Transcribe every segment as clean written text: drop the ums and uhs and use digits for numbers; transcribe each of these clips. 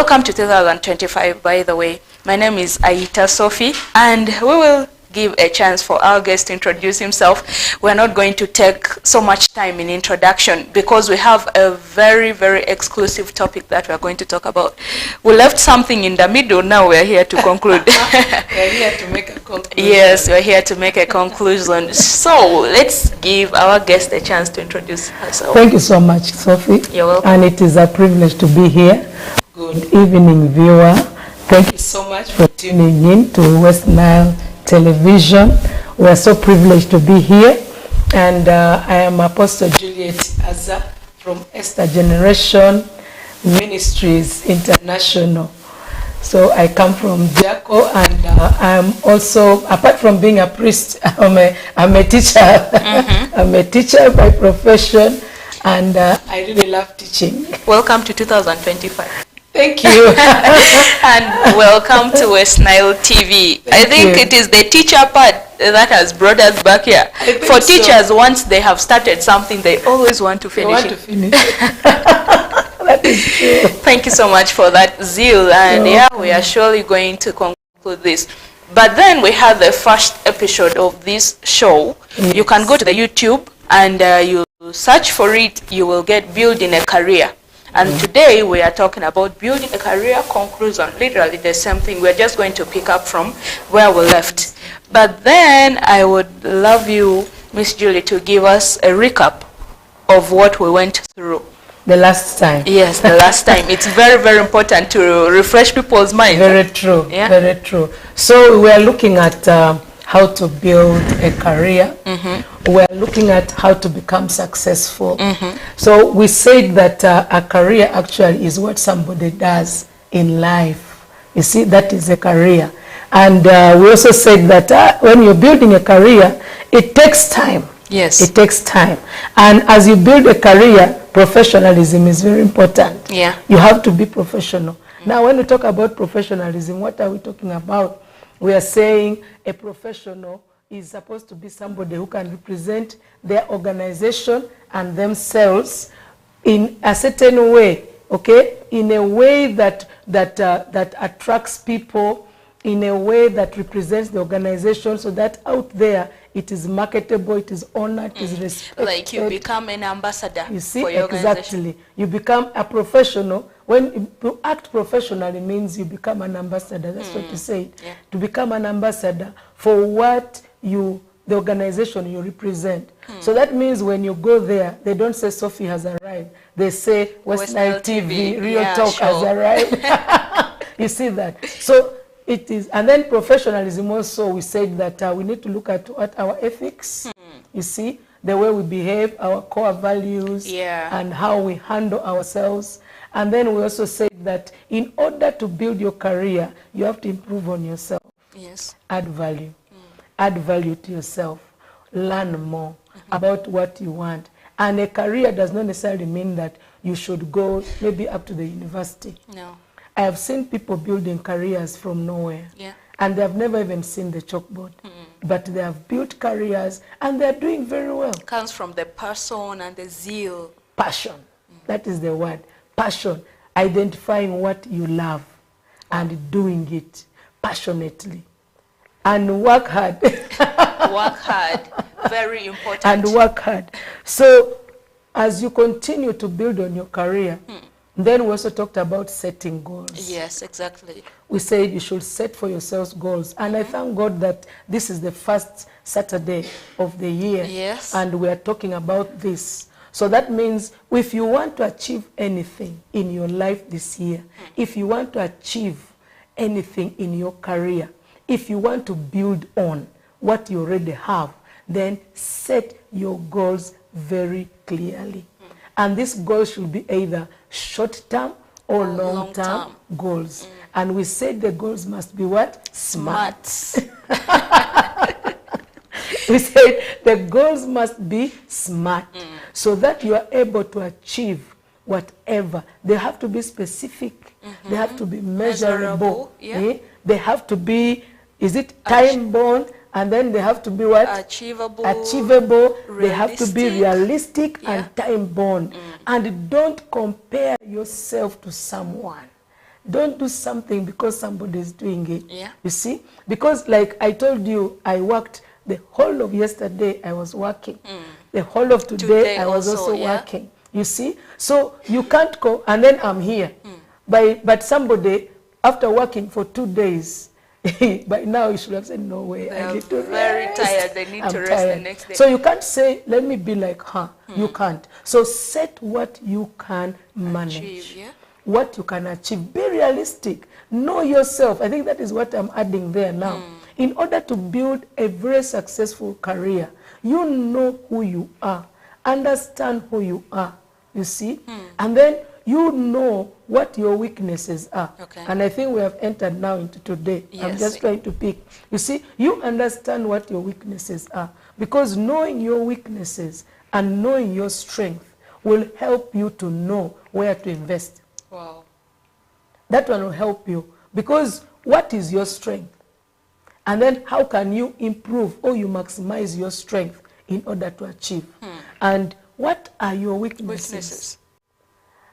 Welcome to 2025, by the way. My name is Aita Sophie, and we will give a chance for our guest to introduce himself. We're not going to take so much time in introduction because we have a very, very exclusive topic that we're going to talk about. We left something in the middle, now we're here to conclude. We're here to make a conclusion. Yes, we're here to make a conclusion. So let's give our guest a chance to introduce herself. Thank you so much, Sophie. You're welcome. And it is a privilege to be here. Good evening, viewer. Thank you so much for tuning in to West Nile Television. We are so privileged to be here. And I am Apostle Juliet Azza from Esther Generation Ministries International. So I come from Jacko, and I'm also, apart from being a priest, I'm a teacher. I'm a teacher by profession, and I really love teaching. Welcome to 2025. Thank you. And welcome to West Nile TV. I think it is the teacher part that has brought us back here. For teachers, once they have started something, they always want to finish it. That is true. Thank you so much for that zeal. And yeah, we are surely going to conclude this. But then we have the first episode of this show. Yes. You can go to the YouTube and you search for it. You will get Building a Career. And today we are talking about building a career conclusion, literally the same thing. We're just going to pick up from where we left. But then I would love you, Miss Julie, to give us a recap of what we went through. The last time. Yes, the last time. It's very, very important to refresh people's minds. Very true, yeah? Very true. So we are looking at how to build a career. We're looking at how to become successful. So we said that a career actually is what somebody does in life. You see, that is a career. And we also said that when you're building a career, it takes time. Yes. It takes time. And as you build a career, professionalism is very important. Yeah. You have to be professional. Now, when we talk about professionalism, what are we talking about? We are saying a professional is supposed to be somebody who can represent their organization and themselves in a certain way, okay? In a way that attracts people, in a way that represents the organization, so that out there it is marketable, it is honored, it is respected. Like you become an ambassador. You see, for your exactly. You become a professional. When you act professionally means you become an ambassador. That's what you said. Yeah. To become an ambassador for what the organization you represent. So that means when you go there, they don't say Sophie has arrived. They say West Nile TV, Real Talk has arrived. You see that? So it is, and then professionalism also, we said that we need to look at what our ethics, you see, the way we behave, our core values, and how we handle ourselves. And then we also said that in order to build your career, you have to improve on yourself. Yes. Add value. Add value to yourself. Learn more about what you want. And a career does not necessarily mean that you should go maybe up to the university. No. I have seen people building careers from nowhere. Yeah. And they have never even seen the chalkboard. But they have built careers and they're doing very well. It comes from the person and the zeal. Passion. That is the word. Passion. Identifying what you love and doing it passionately. And work hard. Work hard. Very important. And work hard. So as you continue to build on your career, then we also talked about setting goals. Yes, exactly. We said you should set for yourselves goals. And I thank God that this is the first Saturday of the year. Yes. And we are talking about this. So that means if you want to achieve anything in your life this year, if you want to achieve anything in your career, if you want to build on what you already have, then set your goals very clearly. And these goals should be either short-term or long-term goals. And we said the goals must be what? Smart. We said the goals must be smart so that you are able to achieve whatever. They have to be specific. They have to be measurable. They have to be, is it time-bound? And then they have to be what? Achievable. They have to be realistic and time-bound. And don't compare yourself to someone. Don't do something because somebody is doing it. Yeah. You see? Because like I told you, I worked the whole of yesterday, I was working. The whole of today I was also working. You see? So you can't go, and then I'm here. But somebody, after working for 2 days, by now you should have said, no way, I need to rest. Very tired, they need to rest the next day. So you can't say, let me be like her. You can't. So set what you can manage. Achieve, yeah. What you can achieve. Be realistic. Know yourself. I think that is what I'm adding there now. In order to build a very successful career, you know who you are. Understand who you are. You see? And then you know what your weaknesses are. Okay. And I think we have entered now into today. Yes. I'm just trying to pick. You see, you understand what your weaknesses are. Because knowing your weaknesses and knowing your strength will help you to know where to invest. Wow. That one will help you. Because what is your strength? And then how can you improve or you maximize your strength in order to achieve? And what are your weaknesses?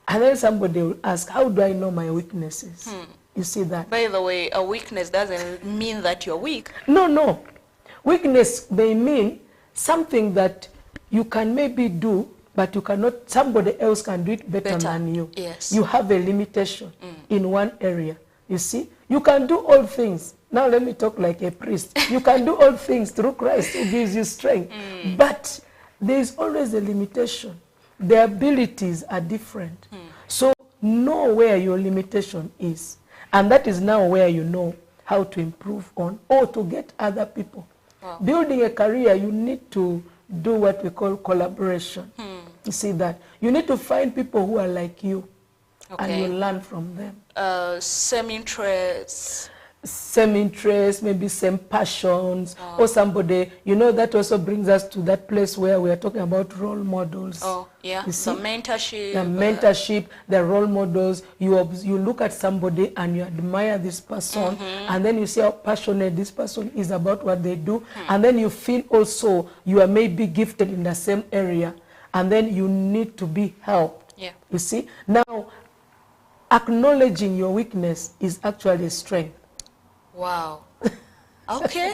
And then somebody will ask, how do I know my weaknesses? You see that? By the way, a weakness doesn't mean that you're weak. No, no. Weakness may mean something that you can maybe do, but you cannot, somebody else can do it better than you. Yes. You have a limitation in one area. You see? You can do all things. Now let me talk like a priest. You can do all things through Christ who gives you strength. But there is always a limitation. The abilities are different. So know where your limitation is. And that is now where you know how to improve on or to get other people. Wow. Building a career, you need to do what we call collaboration. You see that? You need to find people who are like you. And you learn from them. Same interests. Same interests, maybe same passions, or somebody, you know, that also brings us to that place where we are talking about role models. Oh, yeah, you see? the mentorship. The mentorship, the role models. You look at somebody and you admire this person, and then you see how passionate this person is about what they do, and then you feel also you are maybe gifted in the same area, and then you need to be helped. Yeah. You see? Now, acknowledging your weakness is actually a strength. Wow. Okay.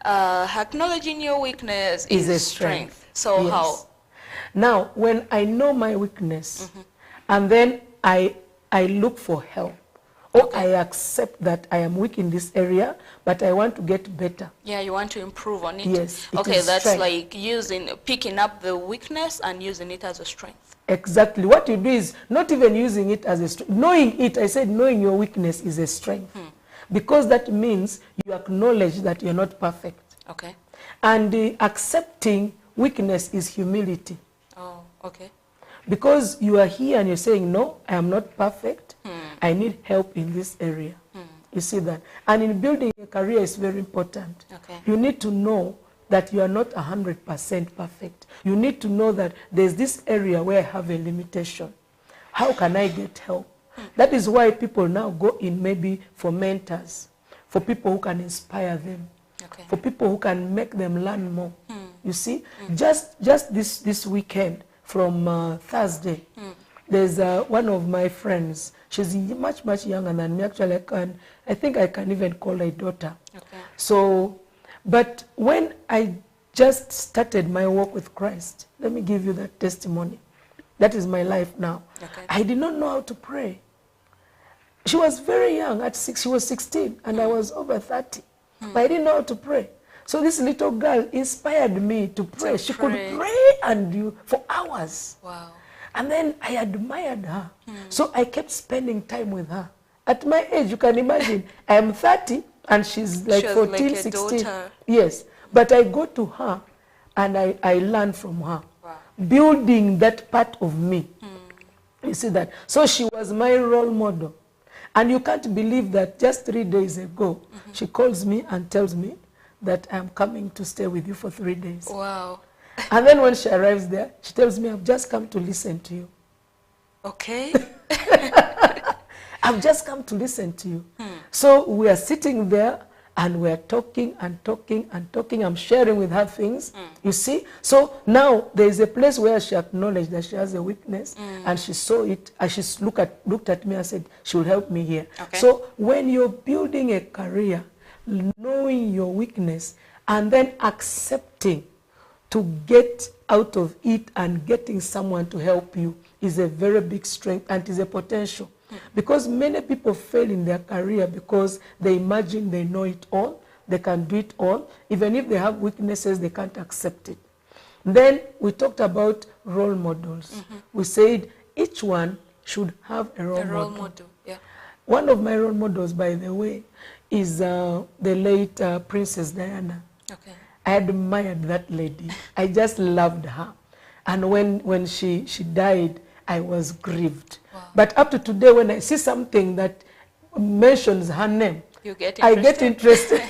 Acknowledging your weakness is a strength. So yes. how? Now, when I know my weakness, and then I look for help, or I accept that I am weak in this area, but I want to get better. Yeah, you want to improve on it. Yes. Okay, that's strength. like picking up the weakness and using it as a strength. Exactly. What you do is not even using it as a strength. Knowing it, I said knowing your weakness is a strength. Because that means you acknowledge that you're not perfect. Okay. And accepting weakness is humility. Oh, okay. Because you are here and you're saying, no, I am not perfect. I need help in this area. You see that? And in building a career is very important. Okay. You need to know that you are not 100% perfect. You need to know that there's this area where I have a limitation. How can I get help? That is why people now go in maybe for mentors, for people who can inspire them, for people who can make them learn more. You see, just this weekend from Thursday, there's one of my friends. She's much younger than me. Actually, I think I can even call her a daughter. Okay. So, but when I just started my walk with Christ, let me give you that testimony. That is my life now. Okay. I did not know how to pray. She was very young, she was 16, and I was over 30. But I didn't know how to pray. So this little girl inspired me to pray. She could pray and for hours. Wow. And then I admired her. So I kept spending time with her. At my age, you can imagine, I am 30 and she's like 14, like 16. Daughter. Yes. But I go to her and I learn from her. Wow. Building that part of me. You see that? So she was my role model. And you can't believe that just 3 days ago, she calls me and tells me that I'm coming to stay with you for 3 days. Wow. And then when she arrives there, she tells me, I've just come to listen to you. Okay. I've just come to listen to you. So we are sitting there And we're talking and talking and talking. I'm sharing with her things, you see. So now there is a place where she acknowledged that she has a weakness, and she saw it, and she looked at me and said, she will help me here. Okay. So when you're building a career, knowing your weakness, and then accepting to get out of it and getting someone to help you is a very big strength, and is a potential. Because many people fail in their career because they imagine they know it all, they can do it all. Even if they have weaknesses, they can't accept it. Then we talked about role models. We said each one should have a role model. Yeah. One of my role models, by the way, is the late Princess Diana. Okay. I admired that lady. I just loved her. And when she died, I was grieved. Wow. But up to today, when I see something that mentions her name, you get I get interested.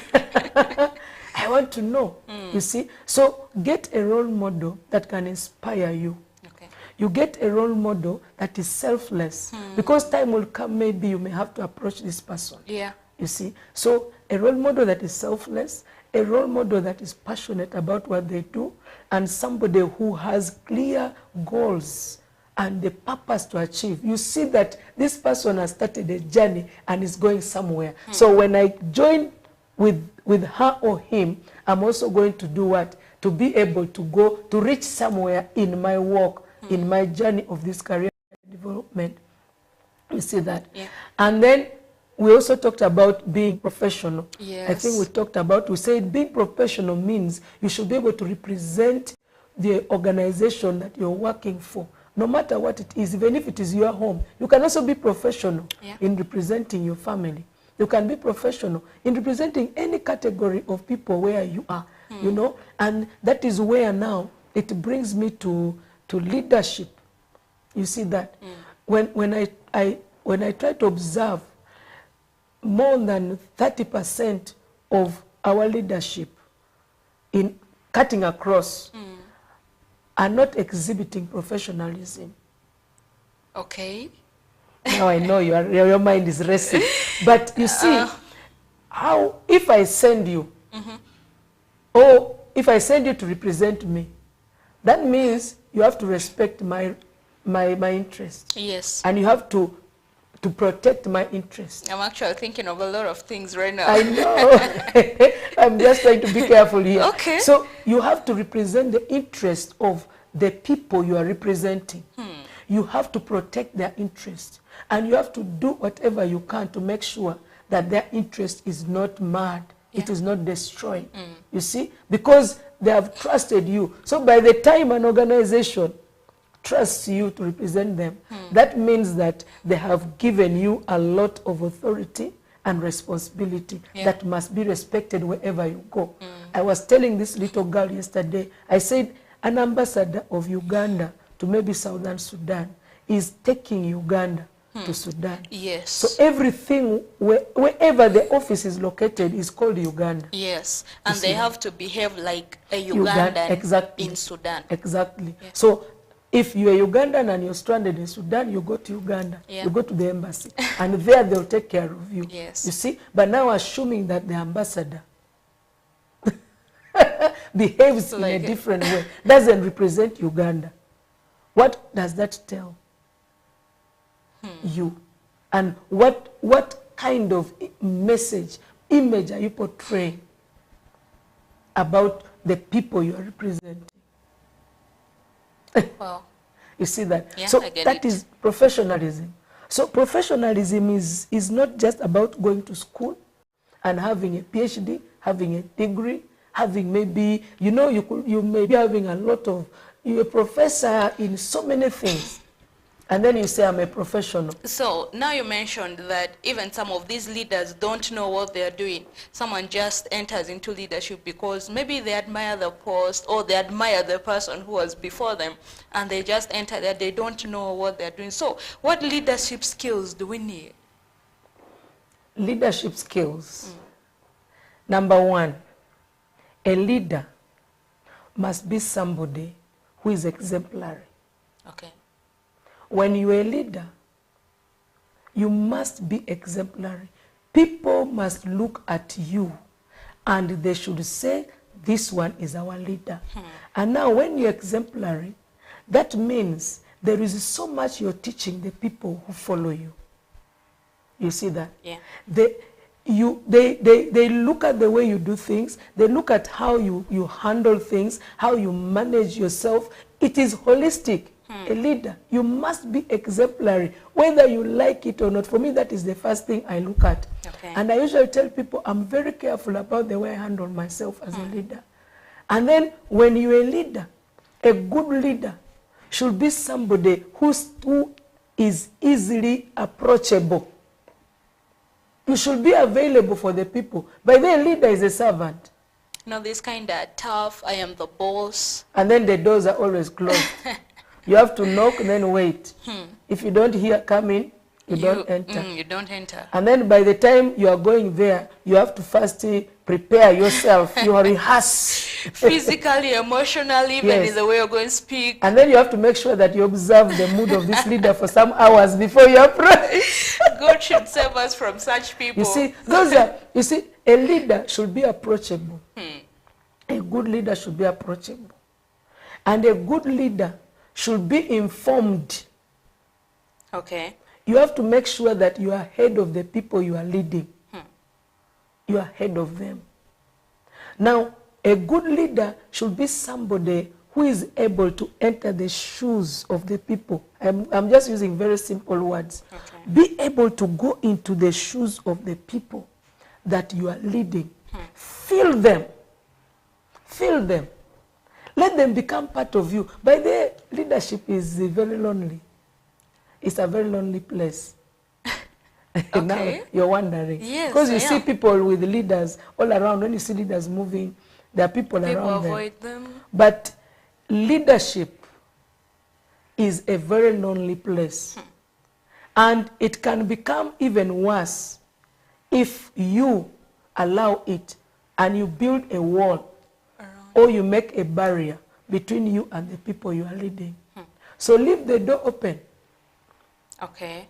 I want to know, you see. So get a role model that can inspire you. Okay. You get a role model that is selfless. Because time will come, maybe you may have to approach this person. Yeah. You see. So a role model that is selfless, a role model that is passionate about what they do, and somebody who has clear goals and the purpose to achieve. You see that this person has started a journey and is going somewhere. So when I join with her or him, I'm also going to do what? To be able to go, to reach somewhere in my work, in my journey of this career development. You see that? Yeah. And then we also talked about being professional. Yes. I think we said being professional means you should be able to represent the organization that you're working for, no matter what it is, even if it is your home. You can also be professional in representing your family. You can be professional in representing any category of people where you are, you know, and that is where now it brings me to leadership. You see that? When I try to observe, more than 30% of our leadership in cutting across are not exhibiting professionalism. Okay. Now I know your mind is racing. But you see, how if I send you, or if I send you to represent me, that means you have to respect my interest. Yes. And you have to protect my interest. I'm actually thinking of a lot of things right now. I know. I'm just trying to be careful here. Okay. So you have to represent the interest of the people you are representing. You have to protect their interest. And you have to do whatever you can to make sure that their interest is not marred. It is not destroyed. You see? Because they have trusted you. So by the time an organization trusts you to represent them, that means that they have given you a lot of authority and responsibility that must be respected wherever you go. I was telling this little girl yesterday, I said an ambassador of Uganda to maybe Southern Sudan is taking Uganda to Sudan. Yes. So everything, wherever the office is located, is called Uganda. Yes. And they have to behave like a Ugandan exactly. in Sudan. Exactly. Yeah. So if you are Ugandan and you're stranded in Sudan, you go to Uganda. Yeah. You go to the embassy. And there they'll take care of you. Yes. You see? But now assuming that the ambassador behaves in a different way, doesn't represent Uganda, what does that tell you? And what kind of message, image are you portraying about the people you are representing? Wow. You see that? Yeah, so I get that it. is professionalism. So professionalism is not just about going to school and having a PhD, having a degree, having maybe, you know, you may be having a lot of, you're a professor in so many things. And then you say, I'm a professional. So now you mentioned that even some of these leaders don't know what they're doing. Someone just enters into leadership because maybe they admire the post or they admire the person who was before them, and they just enter there. They don't know what they're doing. So what leadership skills do we need? Leadership skills. Number one, a leader must be somebody who is exemplary. Okay. When you're a leader, you must be exemplary. People must look at you and they should say, this one is our leader. And now when you're exemplary, that means there is so much you're teaching the people who follow you. You see that? Yeah. They look at the way you do things. They look at how you handle things, how you manage yourself. It is holistic. A leader, you must be exemplary, whether you like it or not. For me, that is the first thing I look at. Okay. And I usually tell people I'm very careful about the way I handle myself as a leader. And then when you're a leader, a good leader should be somebody who is easily approachable. You should be available for the people. By then, leader is a servant. No, this kind of tough, I am the boss. And then the doors are always closed. You have to knock and then wait. If you don't hear come in, you don't enter. You don't enter. And then by the time you are going there, you have to first prepare yourself. You rehearse. Physically, emotionally, even Yes. in the way you're going to speak. And then you have to make sure that you observe the mood of this leader for some hours before you approach. God should save us from such people. You see, a leader should be approachable. A good leader should be approachable. And a good leader should be informed. Okay. You have to make sure that you are ahead of the people you are leading. You are ahead of them. Now, a good leader should be somebody who is able to enter the shoes of the people. I'm just using very simple words. Okay. Be able to go into the shoes of the people that you are leading. Feel them. Feel them. Let them become part of you. By the way, leadership is very lonely. It's a very lonely place. Okay. Now you're wondering. Yes, Because you I see am. people with leaders all around. When you see leaders moving, there are people People around them. avoid them. But leadership is a very lonely place. And it can become even worse if you allow it and you build a wall or you make a barrier between you and the people you are leading. So leave the door open. Okay.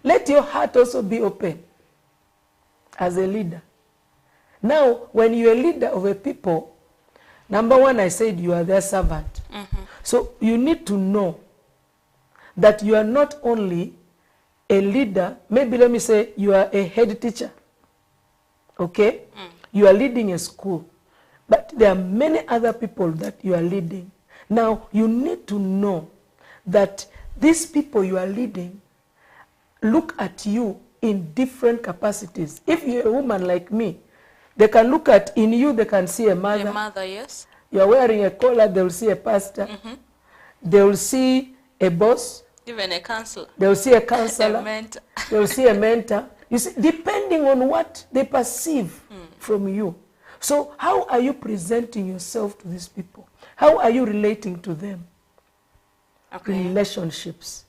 Let your heart also be open as a leader. Now, when you're a leader of a people, number one, I said you are their servant. So you need to know that you are not only a leader, maybe let me say you are a head teacher. Okay? You are leading a school. But there are many other people that you are leading. Now, you need to know that these people you are leading look at you in different capacities. If you're a woman like me, they can look at, in you, they can see a mother. A mother, yes. You're wearing a collar, they will see a pastor. They will see a boss. Even a counselor. They will see a counselor. A mentor. They will see a mentor. You see, depending on what they perceive from you. So how are you presenting yourself to these people? How are you relating to them? Okay. Relationships.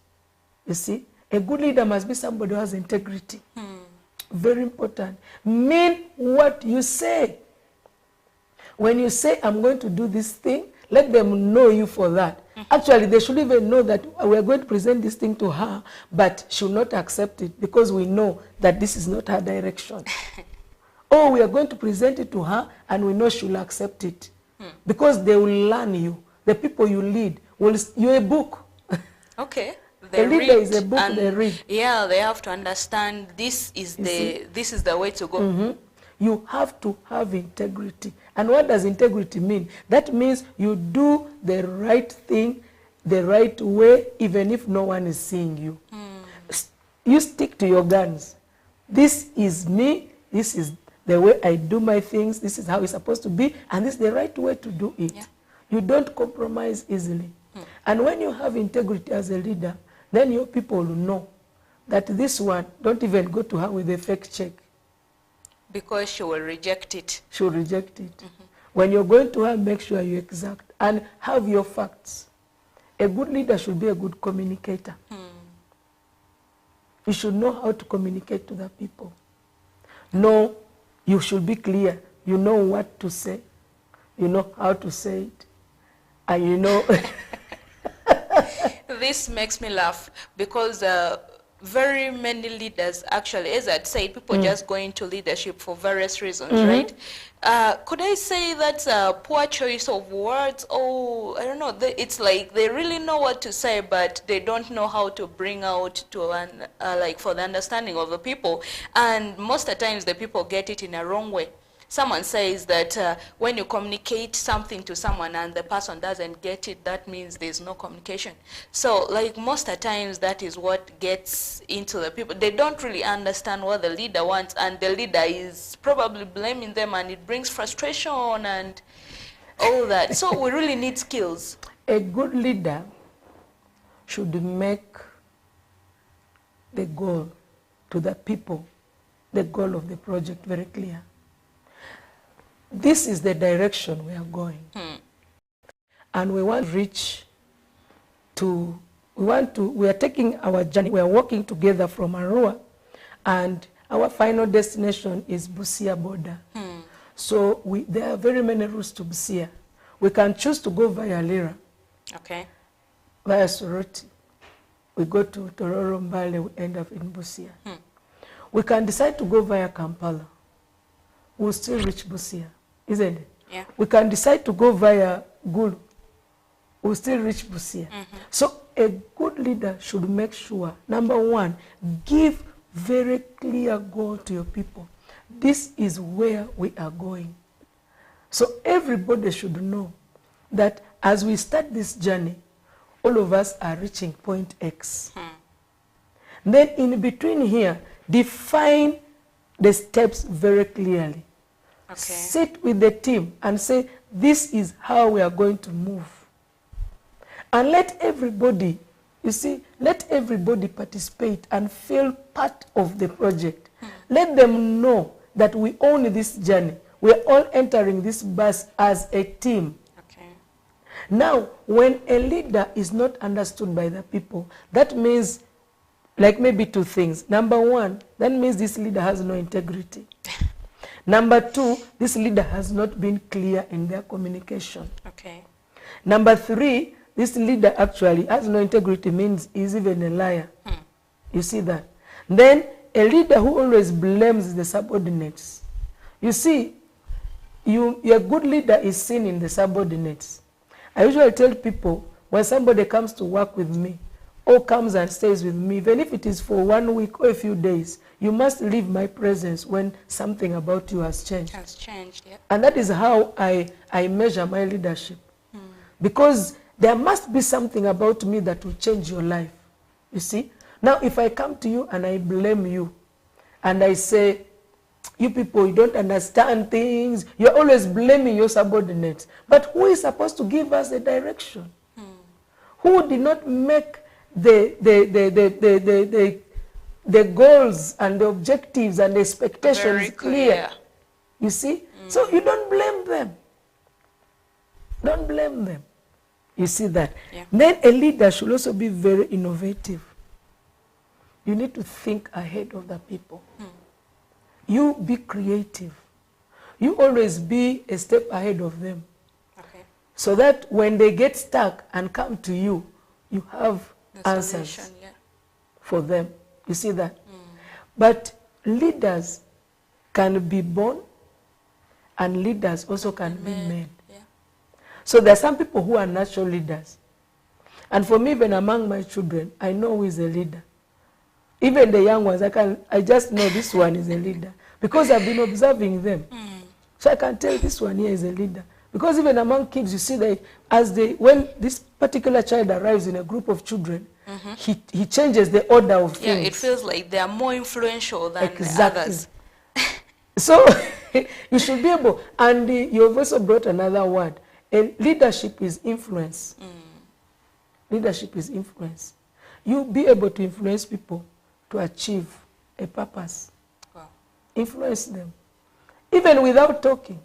You see, a good leader must be somebody who has integrity. Very important. Mean what you say. When you say, I'm going to do this thing, let them know you for that. Actually, they should even know that we're going to present this thing to her, but she will not accept it because we know that this is not her direction. Or we are going to present it to her and we know she will accept it. Because they will learn you. The people you lead, you're a book. Okay. A leader is a book they read. Yeah, they have to understand this is the way to go. You have to have integrity. And what does integrity mean? That means you do the right thing the right way, even if no one is seeing you. You stick to your guns. This is me. This is the way I do my things. This is how it's supposed to be. And this is the right way to do it. Yeah. You don't compromise easily. And when you have integrity as a leader, then your people will know that this one, don't even go to her with a fake check. Because she will reject it. She will reject it. When you're going to her, make sure you're exact and have your facts. A good leader should be a good communicator. You should know how to communicate to the people. No, you should be clear. You know what to say. You know how to say it. And you know... This makes me laugh because very many leaders, actually, as I'd said, people just go into leadership for various reasons, right? Could I say that's a poor choice of words? Oh, I don't know. It's like they really know what to say, but they don't know how to bring out to like for the understanding of the people. And most of the times, the people get it in a wrong way. Someone says that when you communicate something to someone and the person doesn't get it, that means there's no communication. So like most of the times that is what gets into the people. They don't really understand what the leader wants, and the leader is probably blaming them, and it brings frustration and all that. So we really need skills. A good leader should make the goal to the people, the goal of the project very clear. This is the direction we are going. And we want to reach to, we are taking our journey, we are walking together from Arua, and our final destination is Busia border. So there are very many routes to Busia. We can choose to go via Lira. Okay. Via Soroti. We go to Tororo Mbale, we end up in Busia. We can decide to go via Kampala. We'll still reach Busia, isn't it? Yeah. We can decide to go via Gulu. We'll still reach Busia. So a good leader should make sure, number one, give very clear goal to your people. This is where we are going. So everybody should know that as we start this journey, all of us are reaching point X. Then in between here, define the steps very clearly. Okay. Sit with the team and say, this is how we are going to move. And let everybody, you see, let everybody participate and feel part of the project. Let them know that we own this journey. We are all entering this bus as a team. Okay. Now, when a leader is not understood by the people, that means like maybe two things. Number one, that means this leader has no integrity. Number two, this leader has not been clear in their communication. Okay. Number three, this leader actually has no integrity, means he's even a liar. You see that? Then a leader who always blames the subordinates. You see, your good leader is seen in the subordinates. I usually tell people, when somebody comes to work with me, or comes and stays with me, even if it is for 1 week or a few days, you must leave my presence when something about you has changed. Has changed, yeah. And that is how I measure my leadership. Because there must be something about me that will change your life. You see? Now, if I come to you and I blame you, and I say, you people, you don't understand things, you're always blaming your subordinates. But who is supposed to give us the direction? Who did not make the goals and the objectives and the expectations Very clear? You see? So you don't blame them. Don't blame them. You see that? Yeah. Then a leader should also be very innovative. You need to think ahead of the people. You be creative. You always be a step ahead of them. Okay. So that when they get stuck and come to you, you have The answers solution, yeah. for them. You see that? But leaders can be born, and leaders also can be made. Yeah. So there are some people who are natural leaders. And for me, even among my children, I know who is a leader. Even the young ones, I just know this one is a leader. Because I've been observing them. So I can tell this one here is a leader. Because even among kids, you see that when this particular child arrives in a group of children, he changes the order of things. Yeah, it feels like they are more influential than Exactly. others. So you should be able, and you've also brought another word. Leadership is influence. Leadership is influence. You be able to influence people to achieve a purpose. Wow. Influence them, even without talking.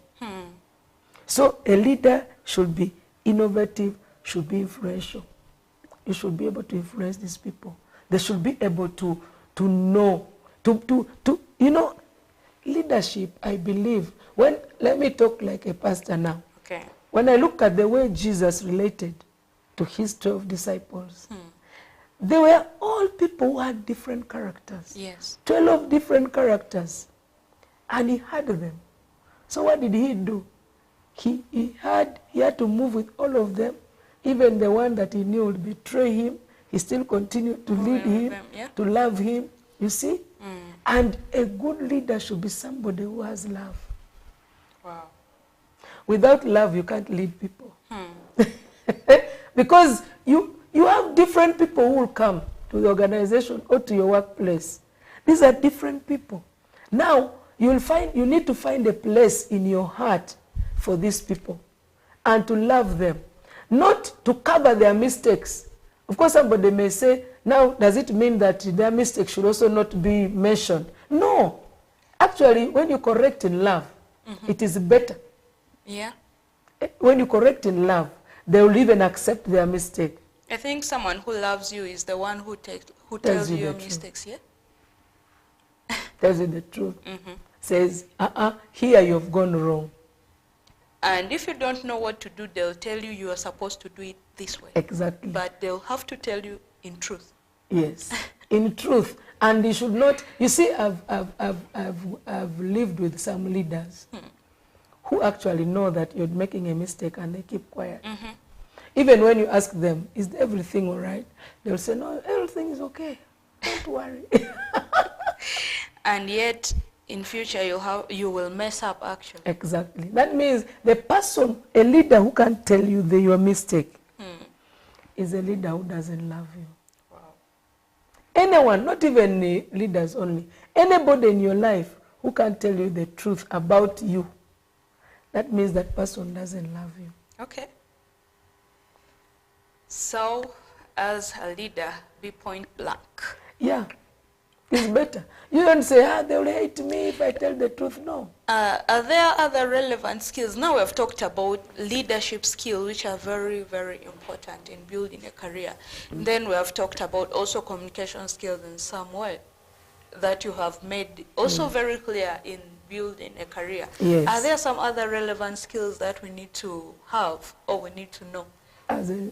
So a leader should be innovative, should be influential. You should be able to influence these people. They should be able to know, you know, leadership, I believe, let me talk like a pastor now. Okay. When I look at the way Jesus related to his 12 disciples, They were all people who had different characters. Yes. 12 different characters. And he had them. So what did he do? He had to move with all of them. Even the one that he knew would betray him, he still continued to lead him, to love him, you see? And a good leader should be somebody who has love. Wow. Without love, you can't lead people. Because you have different people who will come to the organization or to your workplace. These are different people. Now, you need to find a place in your heart for these people and to love them, not to cover their mistakes. Of course, somebody may say, now, does it mean that their mistakes should also not be mentioned? No. Actually, when you correct in love, it is better. Yeah. When you correct in love, they will even accept their mistake. I think someone who loves you is the one who tells you your mistakes, yeah? Tells you the truth. Says, here you've gone wrong. And if you don't know what to do, they'll tell you you are supposed to do it this way. Exactly. But they'll have to tell you in truth. Yes, in truth. And you should not, you see, I've lived with some leaders who actually know that you're making a mistake and they keep quiet. Even when you ask them, is everything all right? They'll say, no, everything is okay. Don't worry. And yet, in future, you will mess up, actually. Exactly. That means the person, a leader who can tell you your mistake, is a leader who doesn't love you. Wow. Anyone, not even leaders only, anybody in your life who can tell you the truth about you, that means that person doesn't love you. Okay. So, as a leader, be point blank. Yeah, it's better. You don't say, they'll hate me if I tell the truth. No. Are there other relevant skills? Now we've talked about leadership skills, which are very, very important in building a career. Then we have talked about also communication skills in some way that you have made also very clear in building a career. Yes. Are there some other relevant skills that we need to have or we need to know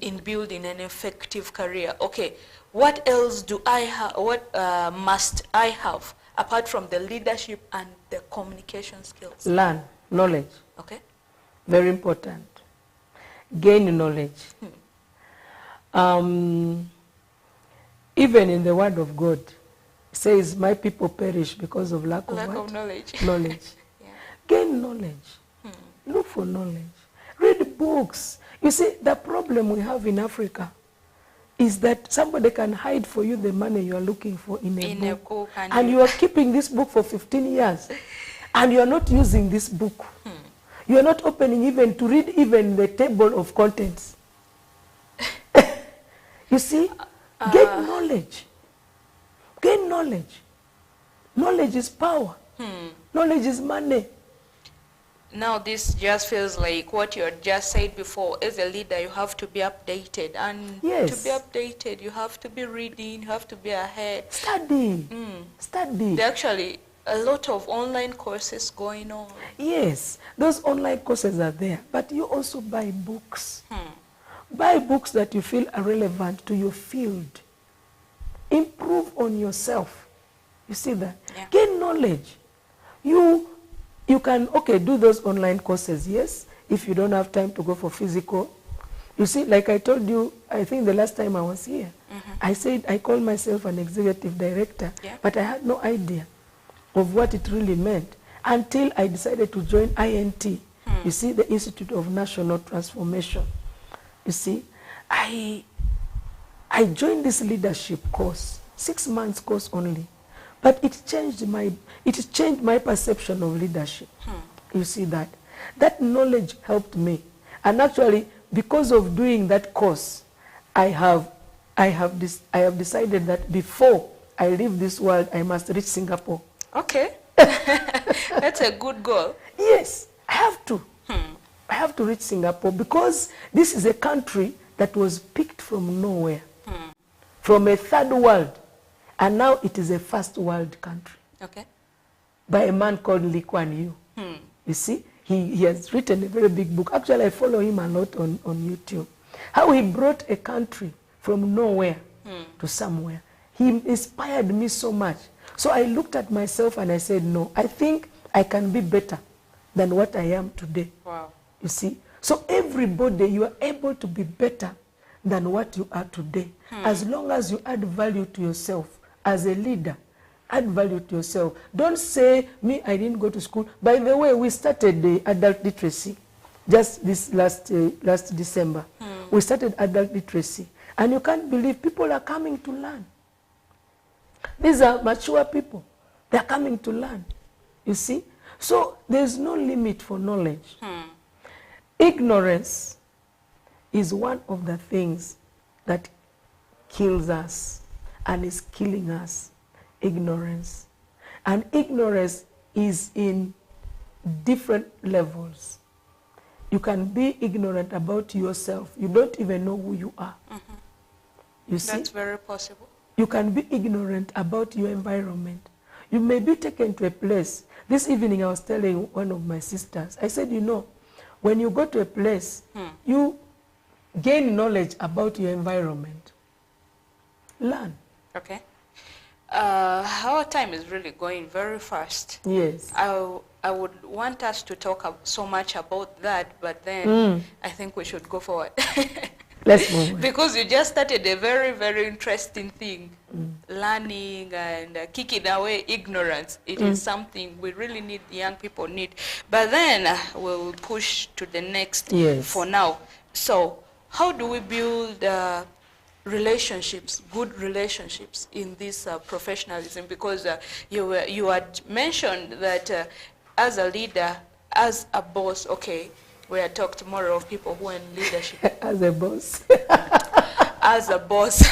in building an effective career? Okay, what else do I have, what must I have apart from the leadership and the communication skills? Learn knowledge. Okay. Very important. Gain knowledge. Even in the Word of God, it says, my people perish because of lack of knowledge. Knowledge. Yeah. Gain knowledge. Look for knowledge. Read books. You see, the problem we have in Africa is that somebody can hide for you the money you are looking for in a book. And you are keeping this book for 15 years. And you are not using this book. You are not opening even to read even the table of contents. You see, get knowledge. Gain knowledge. Knowledge is power. Knowledge is money. Now this just feels like what you had just said before. As a leader, you have to be updated. And to be updated, you have to be reading, you have to be ahead. Study. Study. There are actually a lot of online courses going on. Yes, those online courses are there. But you also buy books. Buy books that you feel are relevant to your field. Improve on yourself. You see that? Yeah. Gain knowledge. You can, do those online courses, yes, if you don't have time to go for physical. You see, like I told you, I think the last time I was here, I said I called myself an executive director, but I had no idea of what it really meant until I decided to join INT, you see, the Institute of National Transformation. You see, I joined this leadership course, 6 months course only. But it changed my perception of leadership. You see that? That knowledge helped me. And actually, because of doing that course, I have decided that before I leave this world, I must reach Singapore. Okay. That's a good goal. Yes, I have to. I have to reach Singapore because this is a country that was picked from nowhere, from a third world. And now it is a first world country. Okay. By a man called Lee Kuan Yew. You see, he has written a very big book. Actually, I follow him a lot on YouTube. How he brought a country from nowhere to somewhere. He inspired me so much. So I looked at myself and I said, no, I think I can be better than what I am today. Wow. You see? So everybody, you are able to be better than what you are today. As long as you add value to yourself as a leader. Add value to yourself. Don't say, me, I didn't go to school. By the way, we started the adult literacy just this last December. We started adult literacy. And you can't believe people are coming to learn. These are mature people. They're coming to learn. You see? So there's no limit for knowledge. Ignorance is one of the things that kills us and is killing us. Ignorance. And ignorance is in different levels. You can be ignorant about yourself. You don't even know who you are. You see? That's very possible. You can be ignorant about your environment. You may be taken to a place. This evening I was telling one of my sisters, I said, you know, when you go to a place, you gain knowledge about your environment. Learn. Okay. Our time is really going very fast. Yes. I would want us to talk so much about that, but then I think we should go forward. Let's move on. Because you just started a very, very interesting thing. Learning and kicking away ignorance. It is something we really need, young people need. But then we'll push to the next for now. So how do we build relationships, good relationships in this professionalism? Because you had mentioned that as a leader, as a boss, okay, we'll talk tomorrow of people who are in leadership. As a boss. As a boss.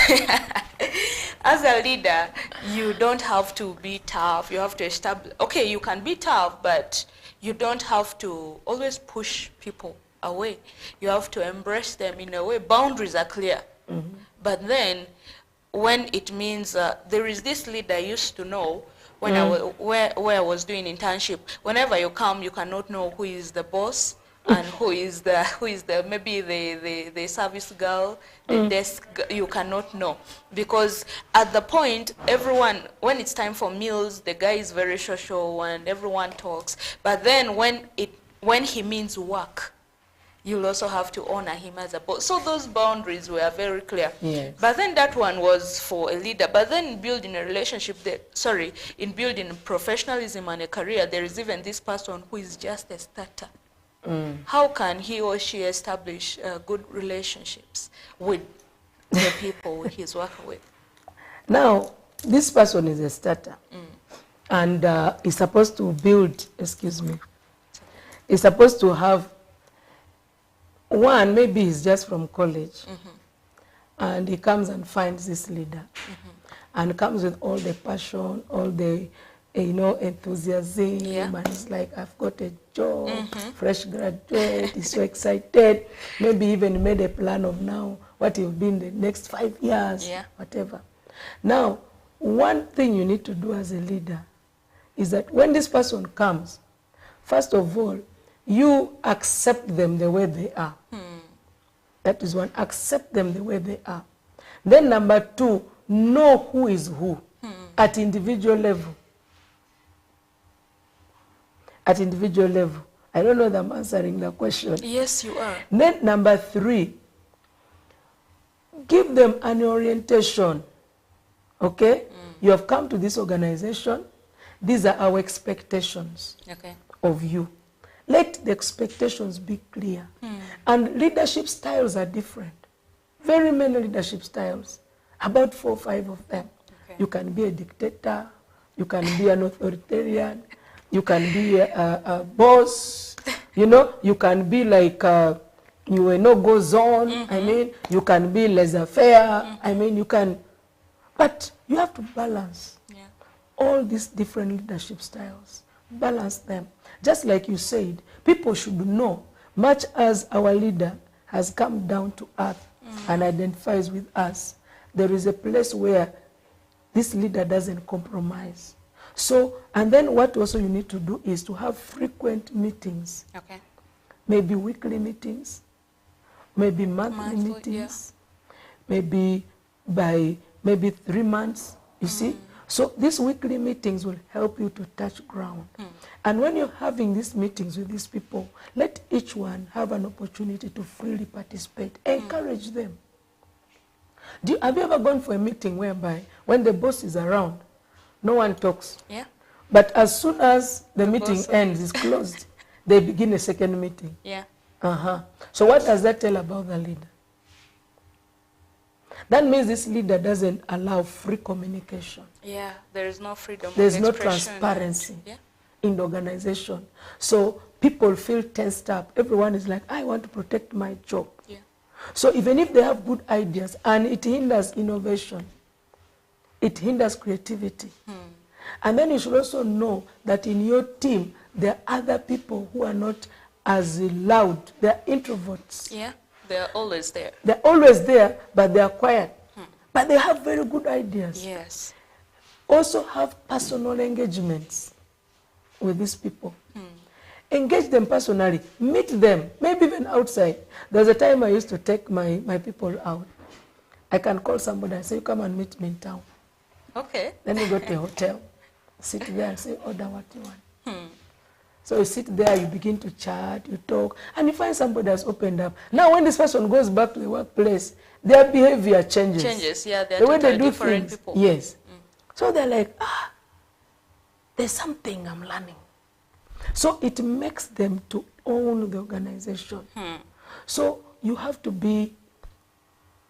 As a leader, you don't have to be tough. You have to establish, okay, you can be tough, but you don't have to always push people away. You have to embrace them in a way. Boundaries are clear. But then, when it means, there is this leader I used to know when where I was doing internship. Whenever you come, you cannot know who is the boss and who is the maybe the service girl, the desk. You cannot know, because at the point, everyone, when it's time for meals, the guy is very social and everyone talks. But then when he means work, you'll also have to honor him as a boss. So those boundaries were very clear. Yes. But then that one was for a leader. But then building a relationship, in building professionalism and a career, there is even this person who is just a starter. How can he or she establish good relationships with the people he's working with? Now, this person is a starter. And is supposed to build, is supposed to have one, maybe he's just from college, and he comes and finds this leader, and comes with all the passion, all the, enthusiasm, and it's like, I've got a job, fresh graduate, he's so excited, maybe even made a plan of now, what he'll be in the next 5 years, whatever. Now, one thing you need to do as a leader is that when this person comes, first of all, you accept them the way they are. That is one. Accept them the way they are. Then number two, know who is who at individual level. At individual level. I don't know if I'm answering the question. Yes, you are. Then number three, give them an orientation. Okay? You have come to this organization. These are our expectations of you. Let the expectations be clear. And leadership styles are different. Very many leadership styles. About 4 or 5 of them. You can be a dictator. You can be an authoritarian. You can be a boss. You can be like you a no-go zone. I mean, you can be laissez-faire. I mean, you can. But you have to balance all these different leadership styles. Balance them. Just like you said, people should know, much as our leader has come down to earth and identifies with us, there is a place where this leader doesn't compromise. So, and then what also you need to do is to have frequent meetings. Maybe weekly meetings, maybe monthly meetings, maybe by maybe 3 months, you see. So these weekly meetings will help you to touch ground. And when you're having these meetings with these people, let each one have an opportunity to freely participate. Encourage them. Have you ever gone for a meeting whereby when the boss is around, no one talks? Yeah. But as soon as the meeting ends, is closed, they begin a second meeting. Yeah. So what does that tell about the leader? That means this leader doesn't allow free communication. Yeah, there is no freedom There's of no expression. transparency Yeah. in the organization. So people feel tensed up. Everyone is like, I want to protect my job. Yeah. So even if they have good ideas, and it hinders innovation, it hinders creativity. And then you should also know that in your team, there are other people who are not as loud. They are introverts. Yeah, they are always there. They're always there, but they are quiet. But they have very good ideas. Yes. Also have personal engagements with these people. Engage them personally. Meet them, maybe even outside. There was a time I used to take my people out. I can call somebody and say, come and meet me in town. Okay. Then you go to a hotel, sit there and say, order what you want. So you sit there, you begin to chat, you talk, and you find somebody has opened up. Now when this person goes back to the workplace, their behavior changes. Changes, yeah. They're The way they totally do different things. people. Yes. So they're like, there's something I'm learning. So it makes them to own the organization. So you have to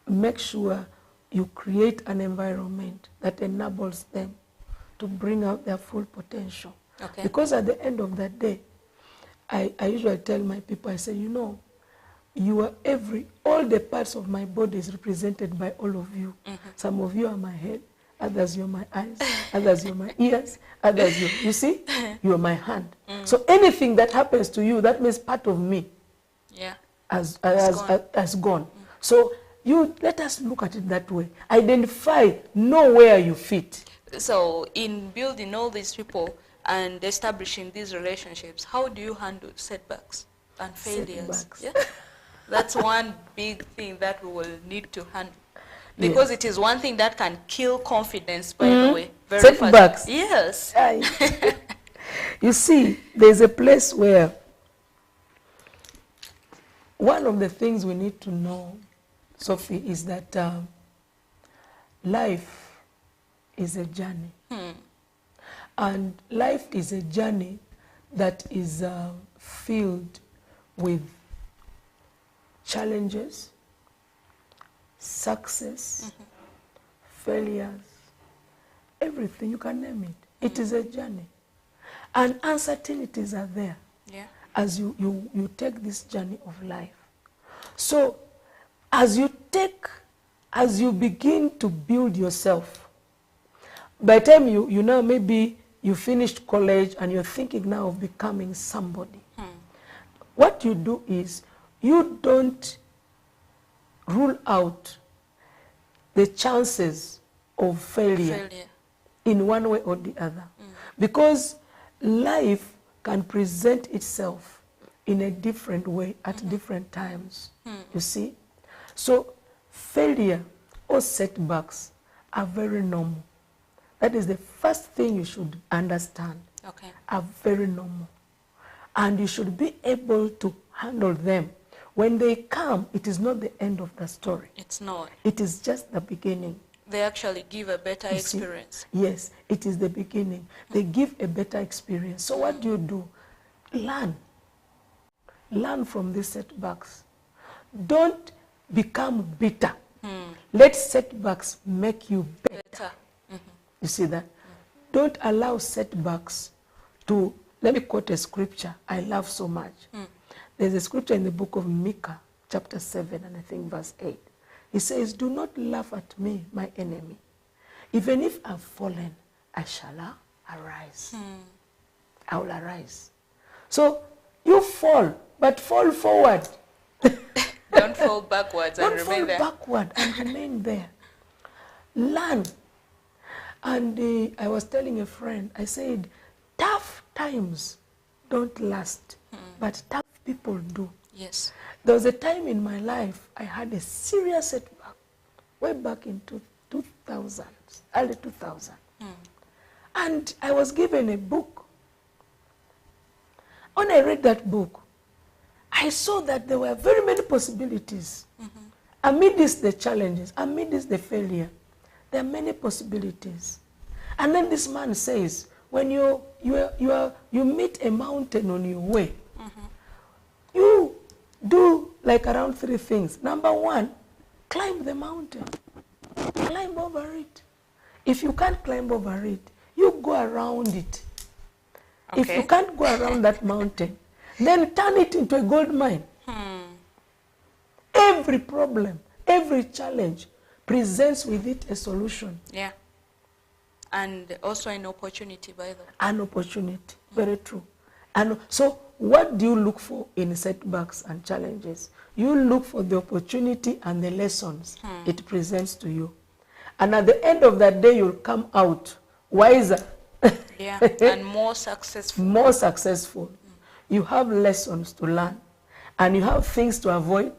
make sure you create an environment that enables them to bring out their full potential. Okay. Because at the end of that day, I usually tell my people, I say, you know, you are all the parts of my body is represented by all of you. Some of you are my head, others you're my eyes, others you're my ears, others you see, you're my hand. So anything that happens to you, that means part of me has gone. So let us look at it that way. Identify, know where you fit. So in building all these people and establishing these relationships, how do you handle setbacks and failures? Setbacks. Yeah? That's one big thing that we will need to handle. Because it is one thing that can kill confidence, by the way. Very Setbacks. fast. Yes. You see, there's a place where one of the things we need to know, Sophie, is that life is a journey. And life is a journey that is filled with challenges, success, failures, everything, you can name it. It is a journey. And uncertainties are there as you take this journey of life. So as you begin to build yourself, by the time you know maybe you finished college and you're thinking now of becoming somebody, what you do is you don't rule out the chances of failure in one way or the other. Because life can present itself in a different way at different times, you see. So failure or setbacks are very normal. That is the first thing you should understand. Are very normal. And you should be able to handle them. When they come, it is not the end of the story. It's not. It is just the beginning. They actually give a better experience. Yes, it is the beginning. They give a better experience. So what do? Learn. Learn from these setbacks. Don't become bitter. Let setbacks make you better. You see that? Don't allow setbacks to, let me quote a scripture I love so much. There's a scripture in the book of Micah, chapter 7, and I think verse 8. He says, do not laugh at me, my enemy. Even if I've fallen, I shall arise. I will arise. So you fall, but fall forward. Don't fall backwards and remain there. Don't fall backward and remain there. Learn. And I was telling a friend, I said, tough times don't last, but tough people do. Yes. There was a time in my life I had a serious setback, way back in 2000, early 2000. And I was given a book. When I read that book, I saw that there were very many possibilities. Amidst the challenges, amidst the failure, there are many possibilities. And then this man says, when you meet a mountain on your way, you do like around 3 things. Number 1, climb the mountain. Climb over it. If you can't climb over it, you go around it. Okay. If you can't go around that mountain, then turn it into a gold mine. Every problem, every challenge presents with it a solution. Yeah. And also an opportunity, by the way. An opportunity. Very true. And so what do you look for in setbacks and challenges? You look for the opportunity and the lessons it presents to you. And at the end of that day, you'll come out wiser. Yeah, and more successful. More successful. You have lessons to learn. And you have things to avoid.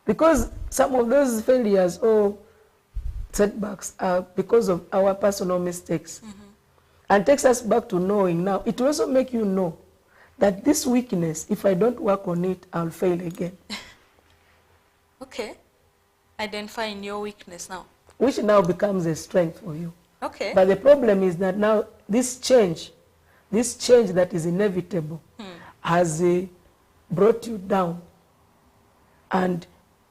Because some of those failures or setbacks are because of our personal mistakes. And takes us back to knowing now. It will also make you know that this weakness, if I don't work on it, I'll fail again. Okay. Identifying your weakness now. Which now becomes a strength for you. Okay. But the problem is that now this change that is inevitable has brought you down. And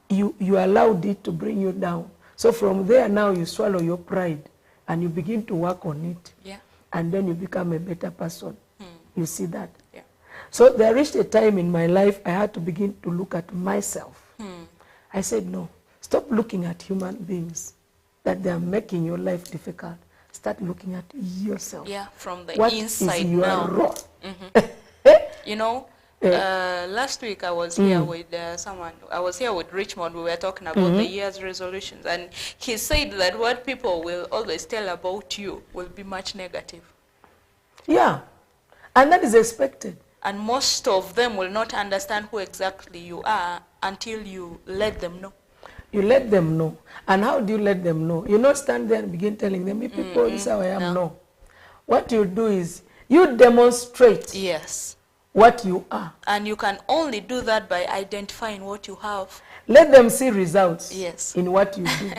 you allowed it to bring you down. So from there now you swallow your pride and you begin to work on it. Yeah. And then you become a better person. You see that? Yeah. So there reached a time in my life I had to begin to look at myself. I said, no, stop looking at human beings, that they are making your life difficult. Start looking at yourself. Yeah, from the what inside is your now. role? You know, last week I was here with someone. I was here with Richmond. We were talking about the year's resolutions. And he said that what people will always tell about you will be much negative. Yeah, and that is expected. And most of them will not understand who exactly you are until you let them know. You let them know. And how do you let them know? You not stand there and begin telling them, "Hey, people, this is how I am." No. What you do is you demonstrate Yes. what you are. And you can only do that by identifying what you have. Let them see results Yes. in what you do.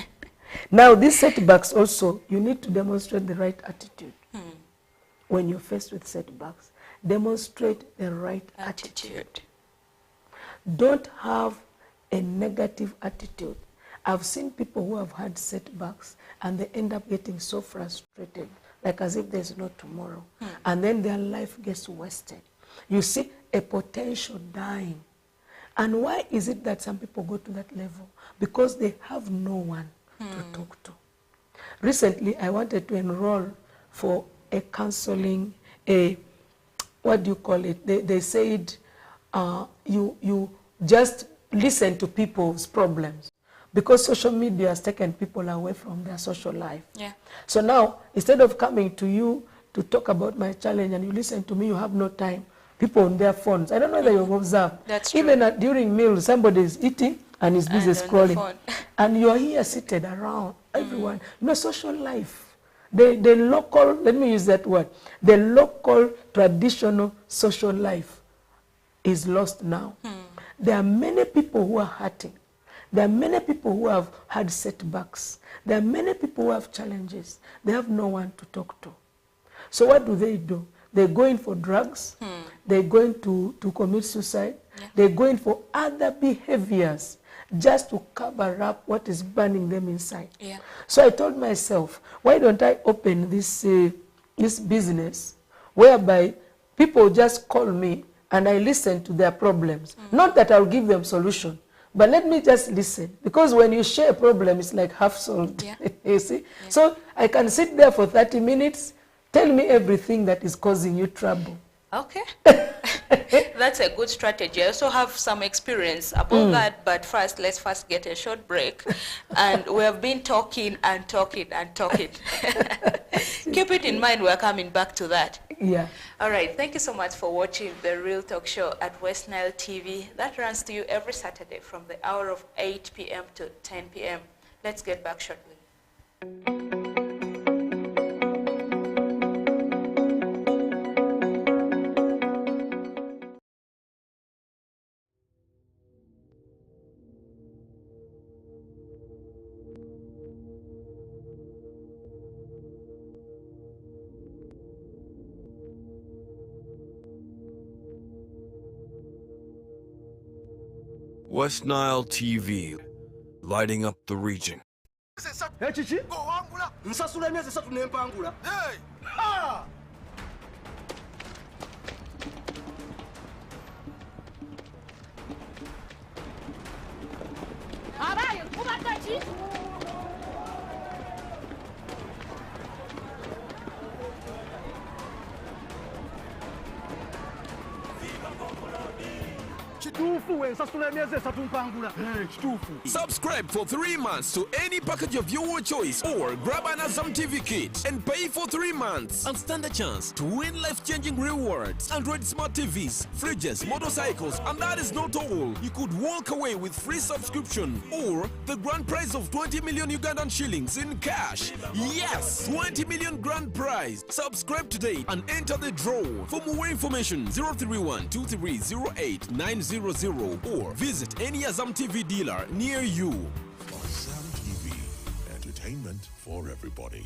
Now, these setbacks also, you need to demonstrate the right attitude. When you're faced with setbacks, demonstrate the right attitude. Don't have a negative attitude. I've seen people who have had setbacks and they end up getting so frustrated, like as if there's no tomorrow. And then their life gets wasted. You see a potential dying. And why is it that some people go to that level? Because they have no one to talk to. Recently, I wanted to enroll for a counseling, what do you call it? They said you just listen to people's problems, because social media has taken people away from their social life. Yeah. So now, instead of coming to you to talk about my challenge and you listen to me, you have no time. People on their phones. I don't know whether you've observed. That's true. Even during meals, somebody is eating and is busy And on the scrolling. phone. And you're here seated around everyone. You know, social life. The local, let me use that word, the local traditional social life is lost now. There are many people who are hurting. There are many people who have had setbacks. There are many people who have challenges. They have no one to talk to. So what do? They're going for drugs. They're going to commit suicide. Yeah. They're going for other behaviors just to cover up what is burning them inside. Yeah. So I told myself, why don't I open this business whereby people just call me and I listen to their problems. Not that I'll give them solution, but let me just listen. Because when you share a problem, it's like half solved. Yeah. You see? Yeah. So I can sit there for 30 minutes, tell me everything that is causing you trouble. Okay. That's a good strategy. I also have some experience about that, but let's first get a short break. And we have been talking and talking and talking. Keep it in mind, we're coming back to that. Yeah. All right, thank you so much for watching The Real Talk Show at West Nile TV. That runs to you every Saturday from the hour of 8 p.m. to 10 p.m. Let's get back shortly. West Nile TV, lighting up the region. Subscribe for 3 months to any package of your choice or grab an Azam TV kit and pay for 3 months and stand a chance to win life-changing rewards. Android smart TVs, fridges, motorcycles, and that is not all. You could walk away with free subscription or the grand prize of 20 million Ugandan shillings in cash. Yes, 20 million grand prize. Subscribe today and enter the draw. For more information, 031 2308 900 or visit any Azam TV dealer near you. Azam TV, entertainment for everybody.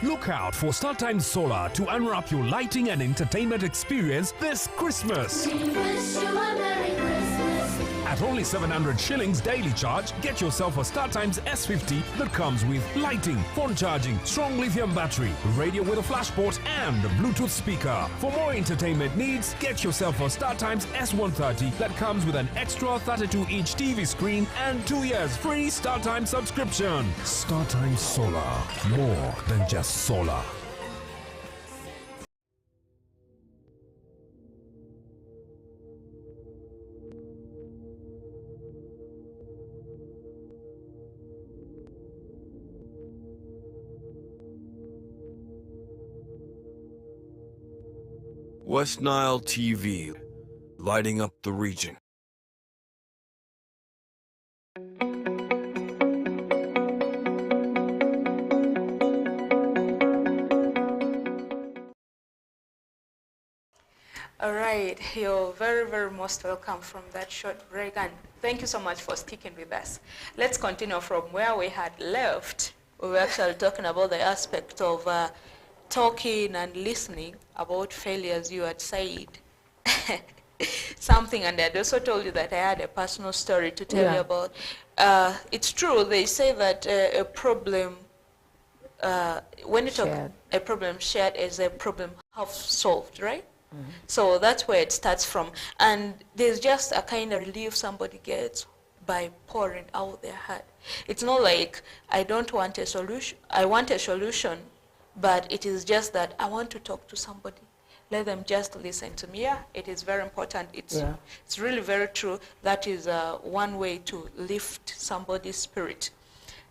Look out for StarTimes Solar to unwrap your lighting and entertainment experience this Christmas. At only 700 shillings daily charge, get yourself a StarTimes S50 that comes with lighting, phone charging, strong lithium battery, radio with a flash port and a Bluetooth speaker. For more entertainment needs, get yourself a StarTimes S130 that comes with an extra 32-inch TV screen and 2 years free StarTimes subscription. StarTimes Solar, more than just solar. West Nile TV, lighting up the region. All right, you're very, very most welcome from that short break, and thank you so much for sticking with us. Let's continue from where we had left. We were actually talking about the aspect of talking and listening about failures. You had said something, and I had also told you that I had a personal story to tell you about. It's true, they say that a problem, when you talk a problem shared is a problem half solved, right? So that's where it starts from. And there's just a kind of relief somebody gets by pouring out their heart. It's not like I don't want a solution. I want a solution, but it is just that I want to talk to somebody. Let them just listen to me. Yeah, it is very important. It's really very true. That is one way to lift somebody's spirit.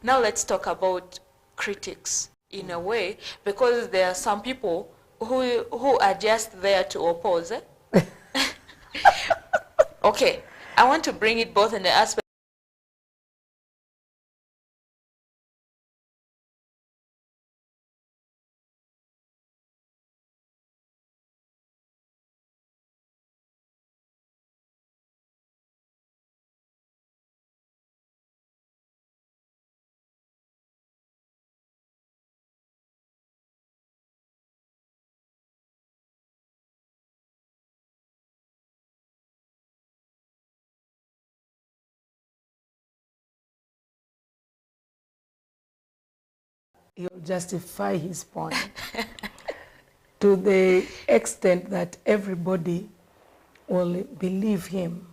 Now let's talk about critics in a way, because there are some people who are just there to oppose. Okay, I want to bring it both in the aspect he'll justify his point to the extent that everybody will believe him.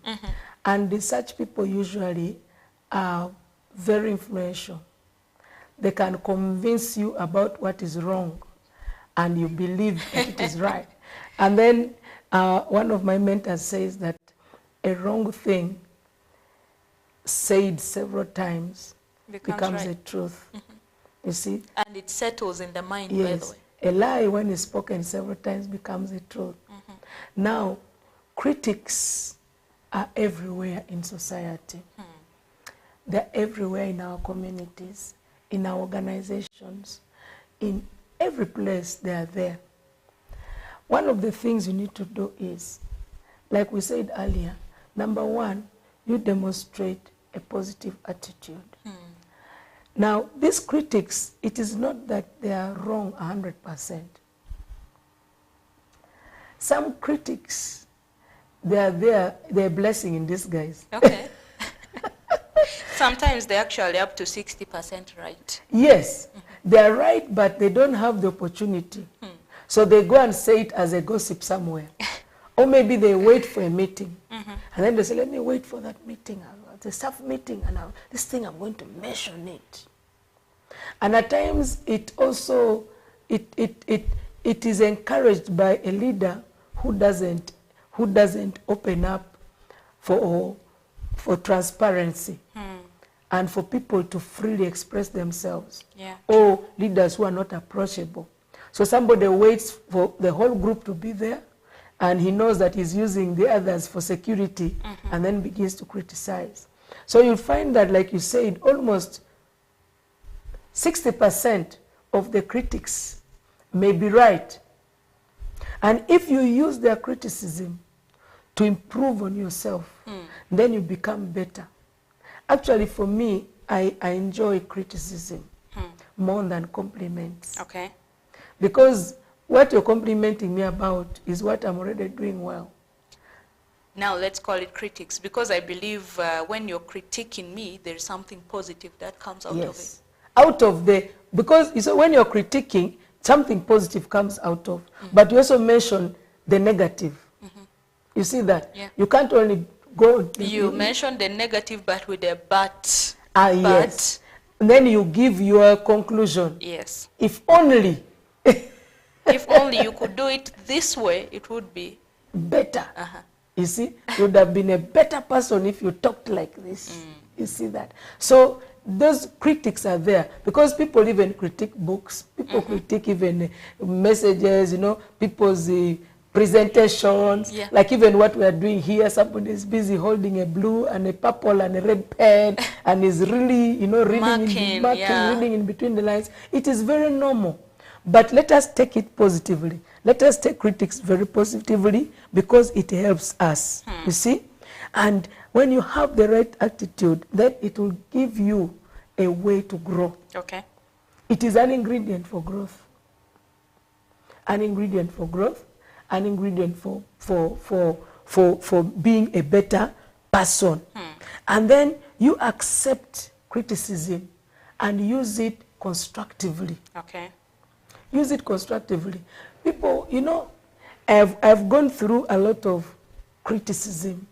And such people usually are very influential. They can convince you about what is wrong, and you believe that it is right. And then one of my mentors says that a wrong thing said several times becomes right. a truth. You see? And it settles in the mind, by the Yes. way. A lie, when it's spoken several times, becomes a truth. Now, critics are everywhere in society. They're everywhere in our communities, in our organizations, in every place they are there. One of the things you need to do is, like we said earlier, number one, you demonstrate a positive attitude. Now, these critics, it is not that they are wrong 100%. Some critics, they're a blessing in disguise. Okay. Sometimes they're actually up to 60% right. Yes, they're right, but they don't have the opportunity. So they go and say it as a gossip somewhere. Or maybe they wait for a meeting. And then they say, let me wait for that meeting. The staff meeting, and this thing, I'm going to mention it. And at times, it also, it is encouraged by a leader who doesn't open up for transparency and for people to freely express themselves. Or leaders who are not approachable. So somebody waits for the whole group to be there, and he knows that he's using the others for security, and then begins to criticize. So you'll find that, like you said, almost 60% of the critics may be right. And if you use their criticism to improve on yourself, then you become better. Actually, for me, I enjoy criticism more than compliments. Okay. Because what you're complimenting me about is what I'm already doing well. Now let's call it critics, because I believe when you're critiquing me, there's something positive that comes out of it. Out of because when you're critiquing, something positive comes out of. But you also mention the negative. You see that? Yeah. You can't only go. You mentioned the negative, but with a but. Yes. And then you give your conclusion. Yes. If only. If only you could do it this way, it would be better. You see, you would have been a better person if you talked like this. You see that? So those critics are there because people even critique books. People critique even messages, people's presentations, Yeah. like even what we are doing here, somebody is busy holding a blue and a purple and a red pen and is really, reading, reading in between the lines. It is very normal. But let us take it positively. Let us take critics very positively because it helps us, you see? And when you have the right attitude, then it will give you a way to grow. Okay. It is an ingredient for growth. An ingredient for growth, an ingredient for being a better person. And then you accept criticism and use it constructively. Okay. Use it constructively. People, I've gone through a lot of criticism,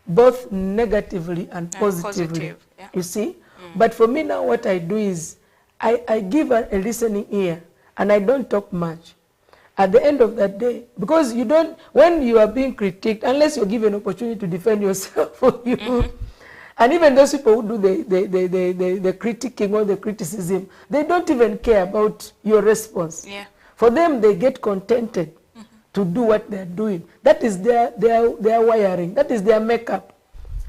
both negatively and positively. Positive, yeah. You see? But for me now, what I do is I give a listening ear and I don't talk much. At the end of that day, because when you are being critiqued, unless you're given an opportunity to defend yourself for you, and even those people who do the critiquing or the criticism, they don't even care about your response. Yeah. For them, they get contented to do what they're doing. That is their wiring. That is their makeup.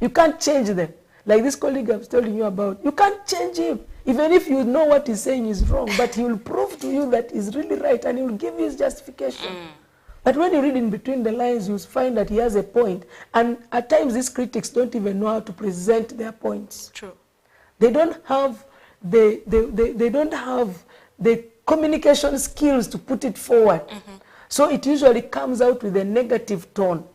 You can't change them. Like this colleague I was telling you about, you can't change him. Even if you know what he's saying is wrong, but he will prove to you that he's really right and he will give you his justification. But when you read in between the lines, you find that he has a point. And at times, these critics don't even know how to present their points. True. They don't have they don't have the communication skills to put it forward. So it usually comes out with a negative tone.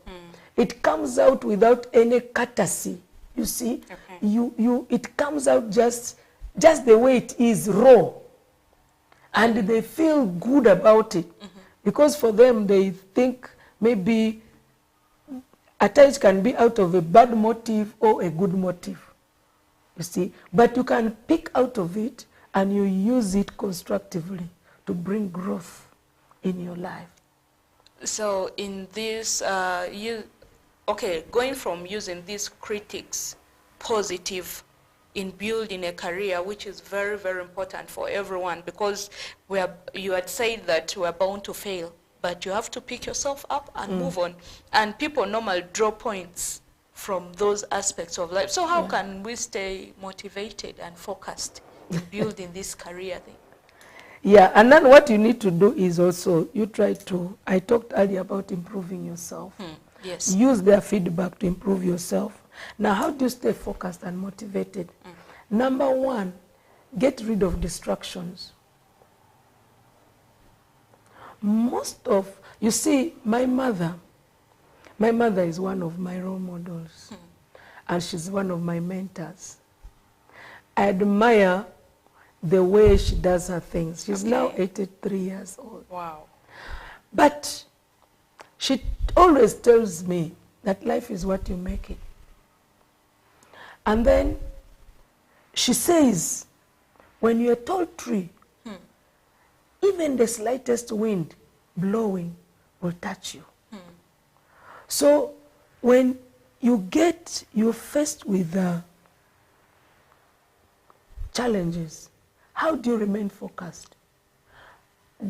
It comes out without any courtesy. You see, it comes out just the way it is, raw, and they feel good about it because for them they think maybe at times can be out of a bad motive or a good motive. You see, but you can pick out of it and you use it constructively to bring growth in your life. So in this, going from using these critics positive in building a career, which is very, very important for everyone, because you had said that we are bound to fail, but you have to pick yourself up and move on. And people normally draw points from those aspects of life. So how can we stay motivated and focused in building this career thing? Yeah, and then what you need to do is also, I talked earlier about improving yourself. Yes. Use their feedback to improve yourself. Now, how do you stay focused and motivated? Number one, get rid of distractions. You see, my mother is one of my role models, and she's one of my mentors. I admire the way she does her things. She's now 83 years old. Wow. But she always tells me that life is what you make it. And then she says, when you're a tall tree, even the slightest wind blowing will touch you. So when you're faced with challenges, how do you remain focused?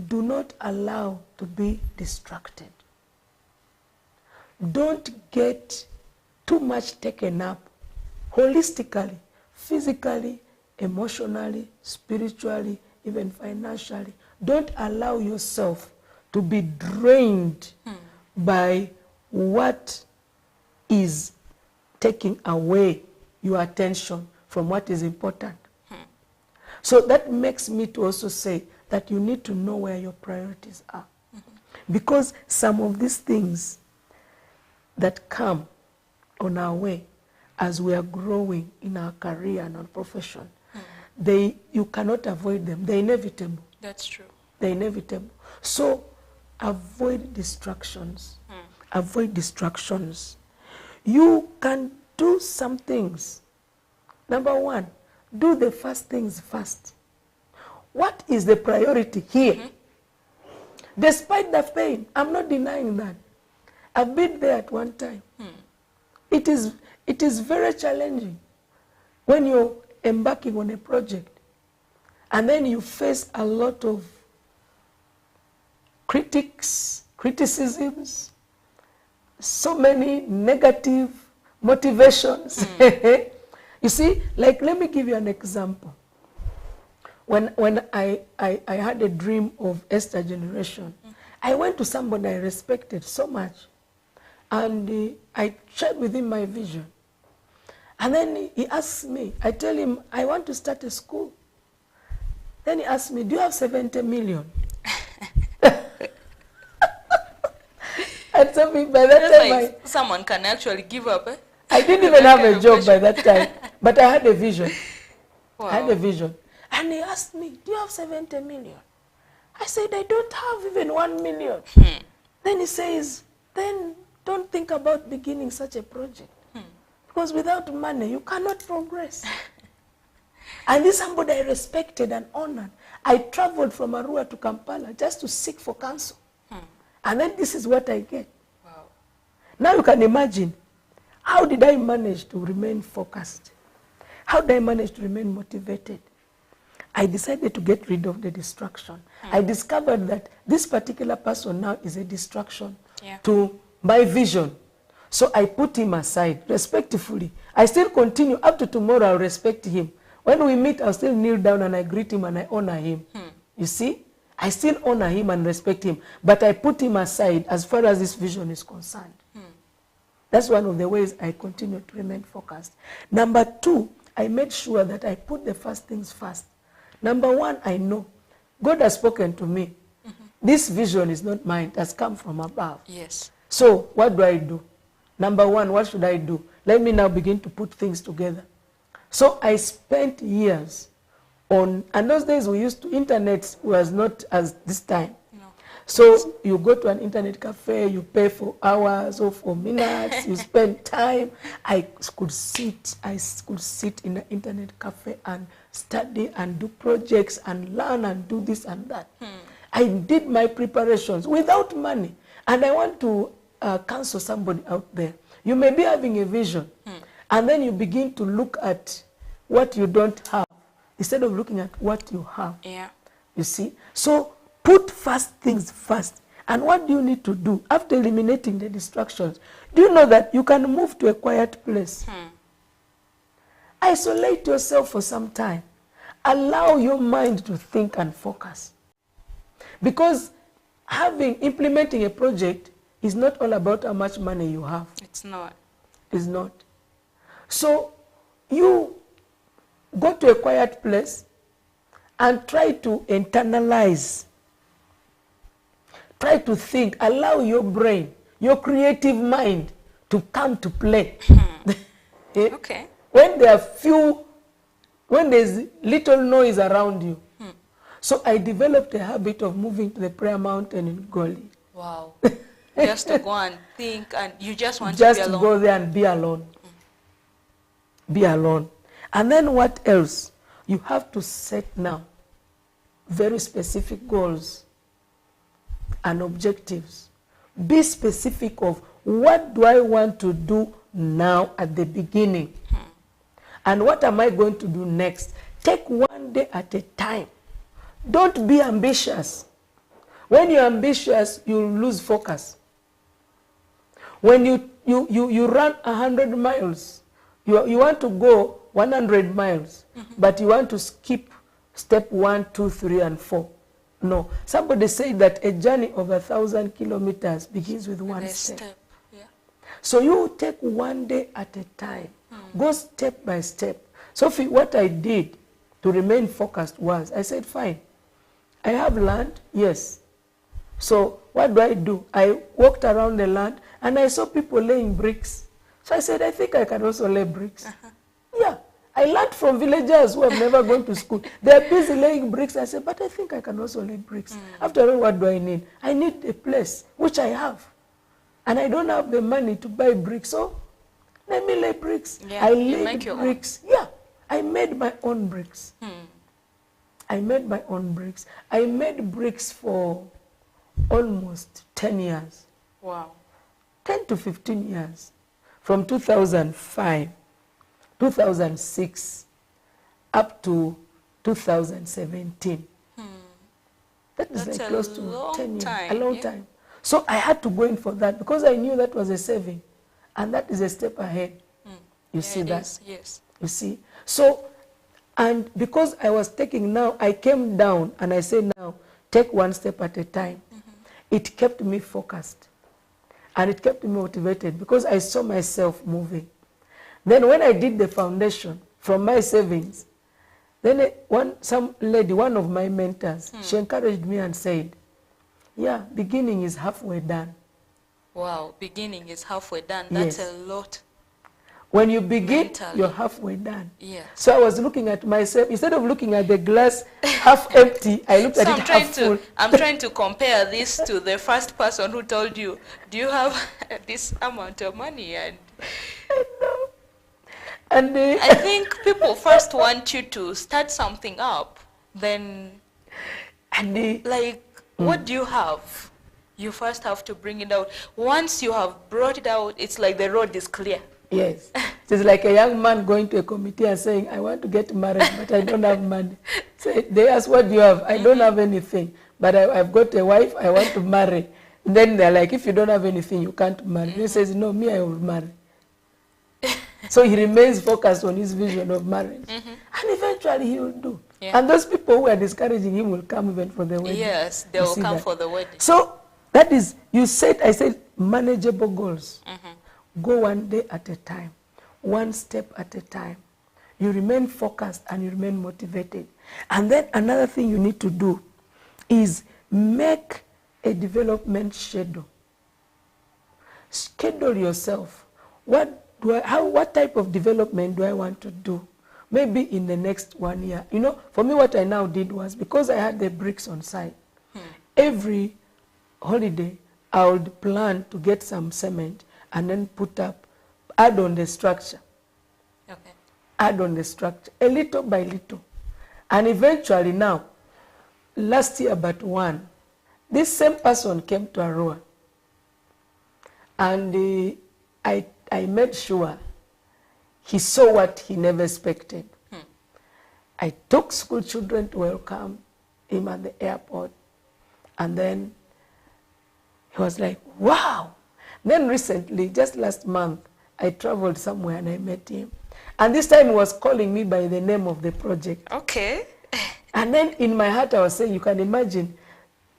Do not allow to be distracted. Don't get too much taken up holistically, physically, emotionally, spiritually, even financially. Don't allow yourself to be drained by what is taking away your attention from what is important. So that makes me to also say that you need to know where your priorities are. Because some of these things that come on our way as we are growing in our career and our profession, you cannot avoid them. They're inevitable. That's true. They're inevitable. So avoid distractions. Avoid distractions. You can do some things. Number one, do the first things first. What is the priority here? Despite the pain, I'm not denying that. I've been there at one time. It is very challenging when you're embarking on a project and then you face a lot of critics, criticisms, so many negative motivations. You see, like, let me give you an example. When I had a dream of Esther generation, I went to somebody I respected so much, and I shared with him my vision. And then he asks me, I tell him, I want to start a school. Then he asks me, do you have 70 million? And so by that time, like someone can actually give up. I didn't even have a job by that time, but I had a vision. Wow. I had a vision. And he asked me, do you have 70 million? I said, I don't have even 1 million. Then he says, then don't think about beginning such a project. Because without money, you cannot progress. And this is somebody I respected and honored. I traveled from Arua to Kampala just to seek for counsel. And then this is what I get. Wow. Now you can imagine, how did I manage to remain focused? How did I manage to remain motivated? I decided to get rid of the distraction. I discovered that this particular person now is a distraction to my vision. So I put him aside, respectfully. I still continue. Up to tomorrow, I'll respect him. When we meet, I'll still kneel down and I greet him and I honor him. You see? I still honor him and respect him. But I put him aside as far as this vision is concerned. That's one of the ways I continue to remain focused. Number two, I made sure that I put the first things first. Number one, I know God has spoken to me. This vision is not mine. It has come from above. Yes. So what do I do? Number one, what should I do? Let me now begin to put things together. So I spent years on, and those days we used to, internet was not as this time. No. So you go to an internet cafe, you pay for hours or for minutes, you spend time. I could sit in an internet cafe and study and do projects and learn and do this and that. I did my preparations without money. And I want to counsel somebody out there. You may be having a vision, and then you begin to look at what you don't have instead of looking at what you have. Yeah. You see? So put first things first. And what do you need to do after eliminating the distractions? Do you know that you can move to a quiet place? Isolate yourself for some time. Allow your mind to think and focus. Because implementing a project is not all about how much money you have. It's not. It's not. So you go to a quiet place and try to internalize. Try to think. Allow your brain, your creative mind to come to play. Okay. When there's little noise around you. So I developed a habit of moving to the prayer mountain in Goli. Wow. Just to go and think, and you just want Just to be alone. to go there and be alone. Be alone. And then what else? You have to set now very specific goals and objectives. Be specific of what do I want to do now at the beginning? And what am I going to do next? Take one day at a time. Don't be ambitious. When you're ambitious, you lose focus. When you run 100 miles, you want to go 100 miles, but you want to skip step 1, 2, 3, and 4. No. Somebody said that a journey of 1,000 kilometers begins with one step. Yeah. So you take one day at a time. Go step by step. So what I did to remain focused was, I said, fine, I have land, yes. So what do? I walked around the land and I saw people laying bricks. So I said, I think I can also lay bricks. Yeah. I learned from villagers who have never gone to school. They're busy laying bricks. I said, but I think I can also lay bricks. After all, what do I need? I need a place, which I have. And I don't have the money to buy bricks. So let me lay bricks. Yeah, I you laid make your bricks. Yeah. I made my own bricks. I made my own bricks. I made bricks for almost 10 years. Wow. 10 to 15 years. From 2005, 2006, up to 2017. That is That's like a close to long 10 years. time, A long yeah. time. So I had to go in for that because I knew that was a saving. And that is a step ahead. You see that? Is, yes. You see? So, and because I was taking now, I came down and I said now, take one step at a time. It kept me focused. And it kept me motivated because I saw myself moving. Then when I did the foundation from my savings, then some lady, one of my mentors, she encouraged me and said, yeah, beginning is halfway done. Wow, beginning is halfway done. That's Yes. a lot. When you begin, Mentally. you're halfway done. Yeah. So I was looking at myself, instead of looking at the glass half empty, I looked at it half full. I'm trying to compare this to the first person who told you, do you have this amount of money? And And I think people first want you to start something up. Then, like, what do you have? You first have to bring it out. Once you have brought it out, it's like the road is clear. yes, it's like a young man going to a committee and saying, I want to get married, but I don't have money. So they ask, what do you have? I don't have anything, but I've got a wife, I want to marry. Then they're like, if you don't have anything, you can't marry. He says, no, me, I will marry. So he remains focused on his vision of marriage. And eventually he will do. Yeah. And those people who are discouraging him will come even for the wedding. Yes, they You will see come that? for the wedding. So that is, I said manageable goals. Go one day at a time, one step at a time. You remain focused and you remain motivated. And then another thing you need to do is make a development schedule. Schedule yourself. What type of development do I want to do? Maybe in the next 1 year. You know, for me what I now did was, because I had the bricks on site, every holiday I would plan to get some cement and then add on the structure. Okay. Add on the structure, a little by little. And eventually now, last year but one, this same person came to Arua. And I made sure he saw what he never expected. I took school children to welcome him at the airport. And then he was like, wow. Then recently, just last month, I traveled somewhere and I met him. And this time he was calling me by the name of the project. Okay. And then in my heart I was saying, you can imagine,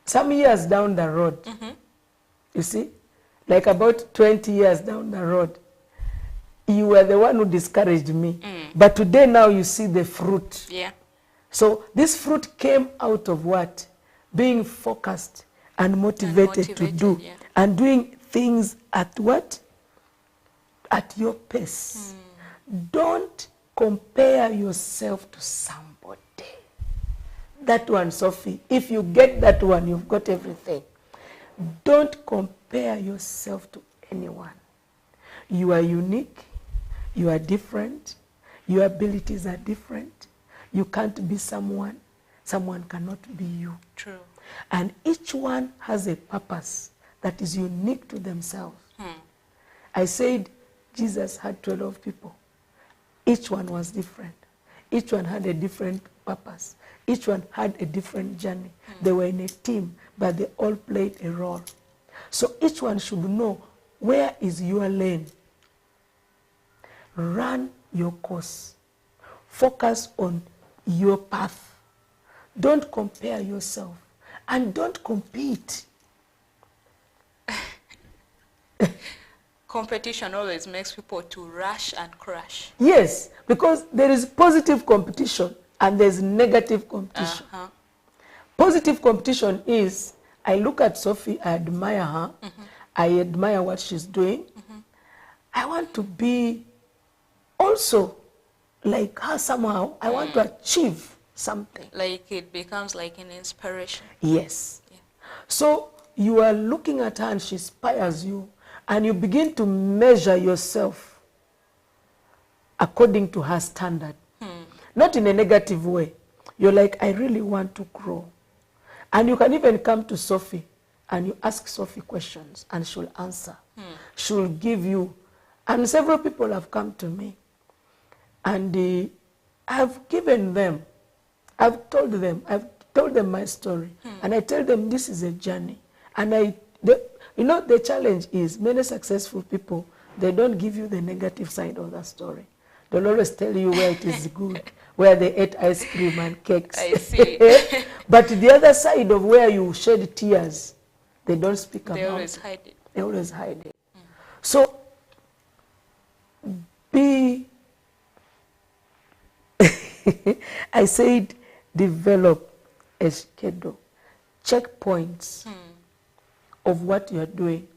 some years down the road, you see, like about 20 years down the road, you were the one who discouraged me. But today now you see the fruit. Yeah. So this fruit came out of what? Being focused and motivated to do. Yeah. And doing things at what? At your pace. Don't compare yourself to somebody. That one, Sophie, if you get that one, you've got everything. Don't compare yourself to anyone. You are unique. You are different. Your abilities are different. You can't be someone. Someone cannot be you. True. And each one has a purpose that is unique to themselves. I said Jesus had 12 people. Each one was different. Each one had a different purpose. Each one had a different journey. They were in a team, but they all played a role. So each one should know, where is your lane? Run your course. Focus on your path. Don't compare yourself. And don't compete. Competition always makes people to rush and crash. Yes, because there is positive competition and there's negative competition. Positive competition is, I look at Sophie, I admire her, I admire what she's doing. I want to be also like her somehow. I want to achieve something. Like it becomes like an inspiration. Yes. Yeah. So you are looking at her and she inspires you, and you begin to measure yourself according to her standard. Not in a negative way. You're like, I really want to grow. And you can even come to Sophie and you ask Sophie questions and she'll answer. She'll give you. And several people have come to me. And I've given them, I've told them my story. And I tell them this is a journey. And you know, the challenge is many successful people, they don't give you the negative side of the story. They'll always tell you where it is good, where they ate ice cream and cakes. I see. But the other side of where you shed tears, they don't speak about it. They always hide it. They always hide it. So, I said, develop a schedule, checkpoints of what you are doing.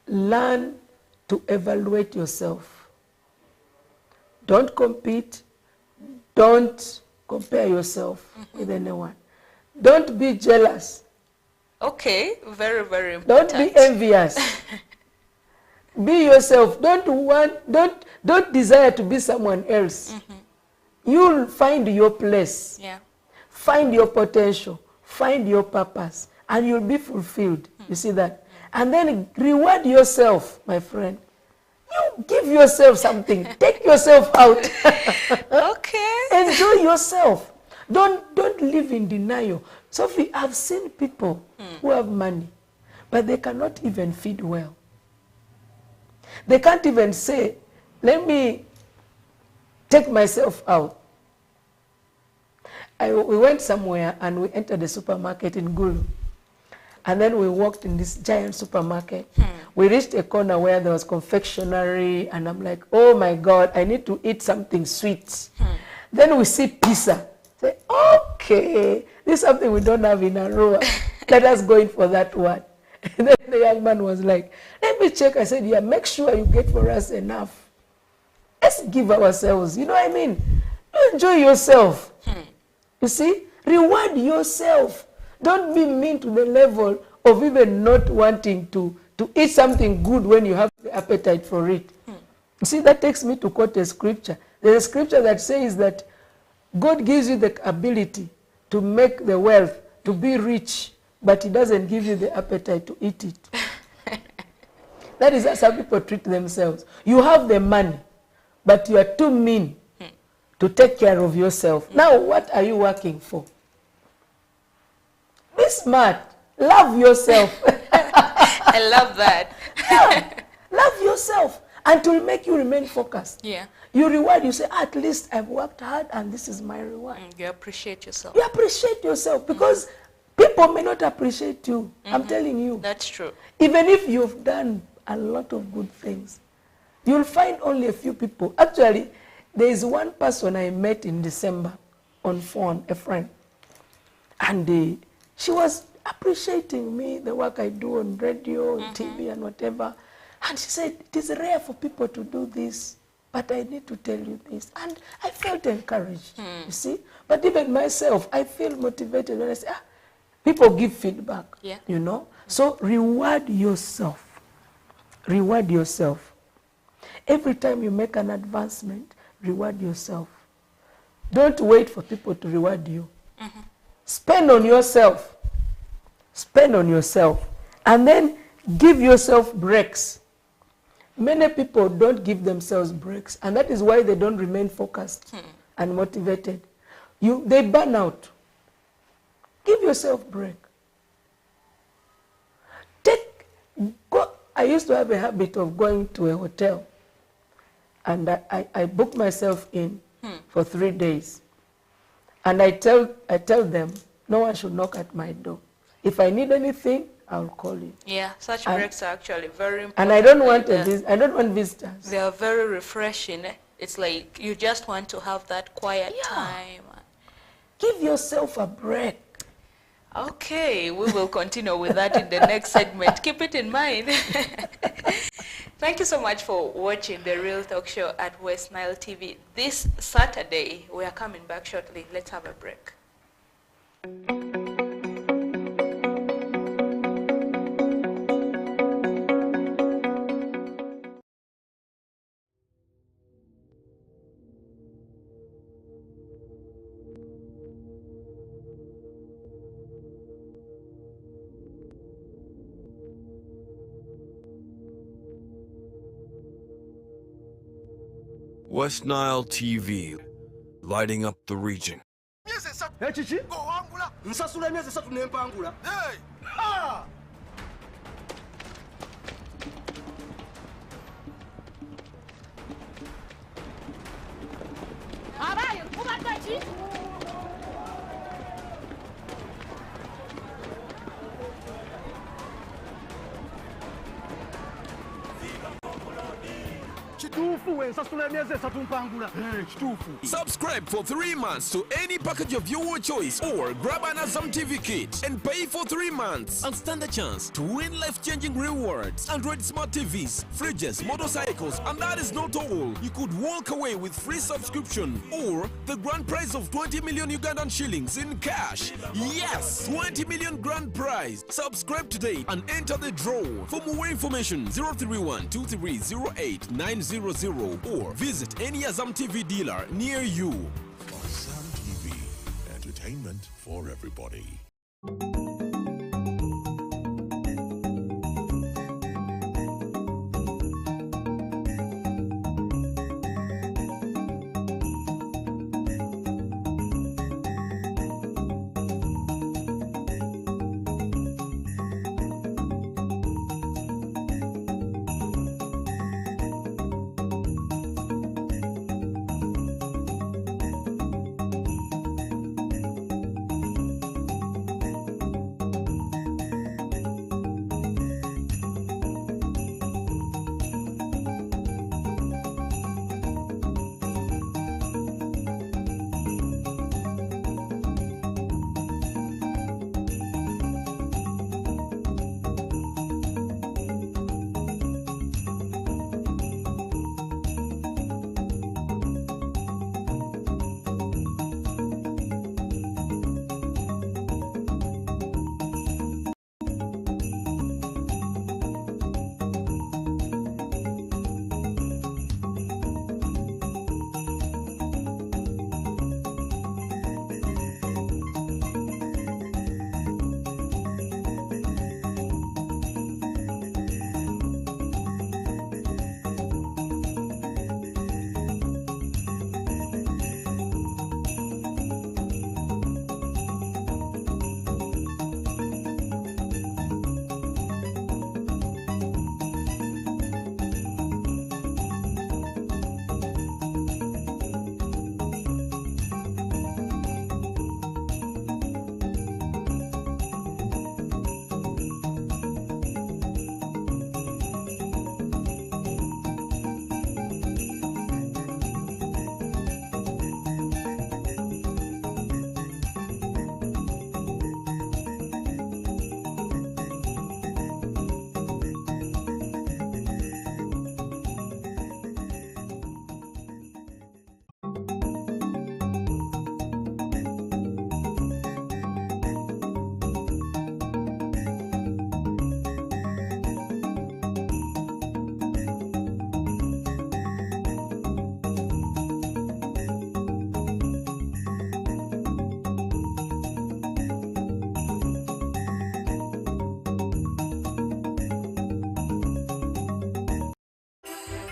Learn to evaluate yourself. Don't compete. Don't compare yourself with anyone. Don't be jealous. Okay, very, very important. Don't be envious. Be yourself. Don't desire to be someone else. You'll find your place. Yeah. Find your potential. Find your purpose. And you'll be fulfilled. You see that? And then reward yourself, my friend. You give yourself something. Take yourself out. Okay. Enjoy yourself. Don't live in denial. Sophie, I've seen people who have money, but they cannot even feed well. They can't even say, let me take myself out. We went somewhere and we entered the supermarket in Gulu. And then we walked in this giant supermarket. We reached a corner where there was confectionery, and I'm like, oh my God, I need to eat something sweet. Then we see pizza. Say, okay, this is something we don't have in Arua. Let us go in for that one. And then the young man was like, let me check. I said, yeah, make sure you get for us enough. Let's give ourselves, you know what I mean? Enjoy yourself. You see? Reward yourself. Don't be mean to the level of even not wanting to eat something good when you have the appetite for it. You see, that takes me to quote a scripture. There's a scripture that says that God gives you the ability to make the wealth, to be rich, but he doesn't give you the appetite to eat it. That is how some people treat themselves. You have the money, but you are too mean to take care of yourself. Now, what are you working for? Be smart. Love yourself. I love that. Yeah. Love yourself. And to make you remain focused. Yeah. You reward, you say, at least I've worked hard and this is my reward. You appreciate yourself. You appreciate yourself because people may not appreciate you. I'm telling you. That's true. Even if you've done a lot of good things, you'll find only a few people. Actually, there is one person I met in December on phone, a friend. And she was appreciating me, the work I do on radio, on TV and whatever. And she said, it is rare for people to do this, but I need to tell you this. And I felt encouraged, you see. But even myself, I feel motivated when I say, people give feedback, you know. So reward yourself. Reward yourself. Every time you make an advancement, reward yourself. Don't wait for people to reward you. Spend on yourself. Spend on yourself. And then give yourself breaks. Many people don't give themselves breaks, and that is why they don't remain focused and motivated. They burn out. Give yourself a break. I used to have a habit of going to a hotel, and I booked myself in for 3 days. And I tell them, no one should knock at my door. If I need anything, I'll call you. Yeah, such breaks are actually very important. And I don't want visitors. They are very refreshing. It's like you just want to have that quiet time. Give yourself a break. Okay, we will continue with that in the next segment. Keep it in mind. Thank you so much for watching The Real Talk Show at West Nile TV. This Saturday, we are coming back shortly. Let's have a break. West Nile TV, lighting up the region. Subscribe for 3 months to any package of your choice or grab an Azam TV kit and pay for 3 months and stand a chance to win life-changing rewards. Android smart TVs, fridges, motorcycles, and that is not all. You could walk away with free subscription or the grand prize of 20 million Ugandan shillings in cash. Yes, 20 million grand prize. Subscribe today and enter the draw. For more information, 031-2308-900 or visit any Azam TV dealer near you. Azam TV, entertainment for everybody.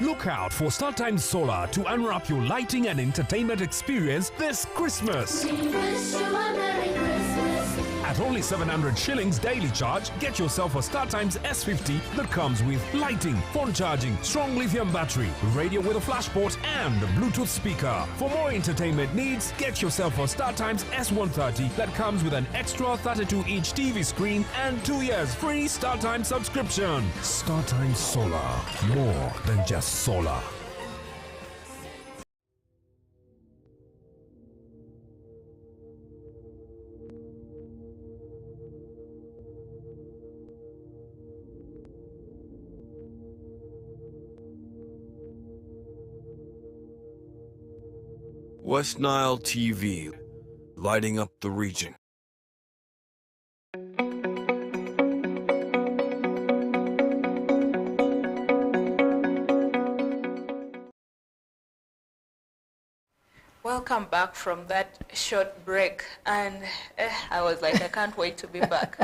Look out for StarTimes Solar to unwrap your lighting and entertainment experience this Christmas. At only 700 shillings daily charge, get yourself a StarTimes S50 that comes with lighting, phone charging, strong lithium battery, radio with a flash port, and a Bluetooth speaker. For more entertainment needs, get yourself a StarTimes S130 that comes with an extra 32-inch TV screen and 2 years free StarTimes subscription. StarTimes Solar, more than just solar. West Nile TV, lighting up the region. Welcome back from that short break, and I was like, I can't wait to be back.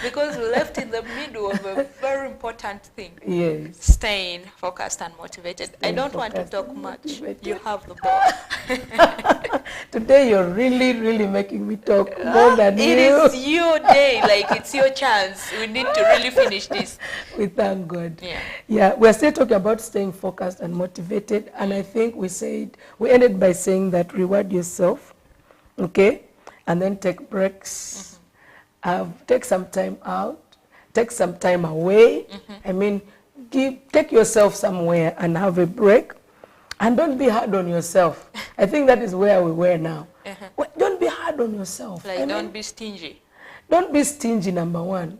Because we left in the middle of a very important thing. Yes. Staying focused and motivated. I don't want to talk much. You have the ball. Today you're really, really making me talk more than you. It is your day, like it's your chance. We need to really finish this. We thank God. Yeah. Yeah, we're still talking about staying focused and motivated, and I think we ended by saying that reward yourself, okay, and then take breaks, take some time out, take some time away. I mean, take yourself somewhere and have a break, and don't be hard on yourself. I think that is where we were now. Don't be hard on yourself. Like, don't be stingy. Don't be stingy, number one.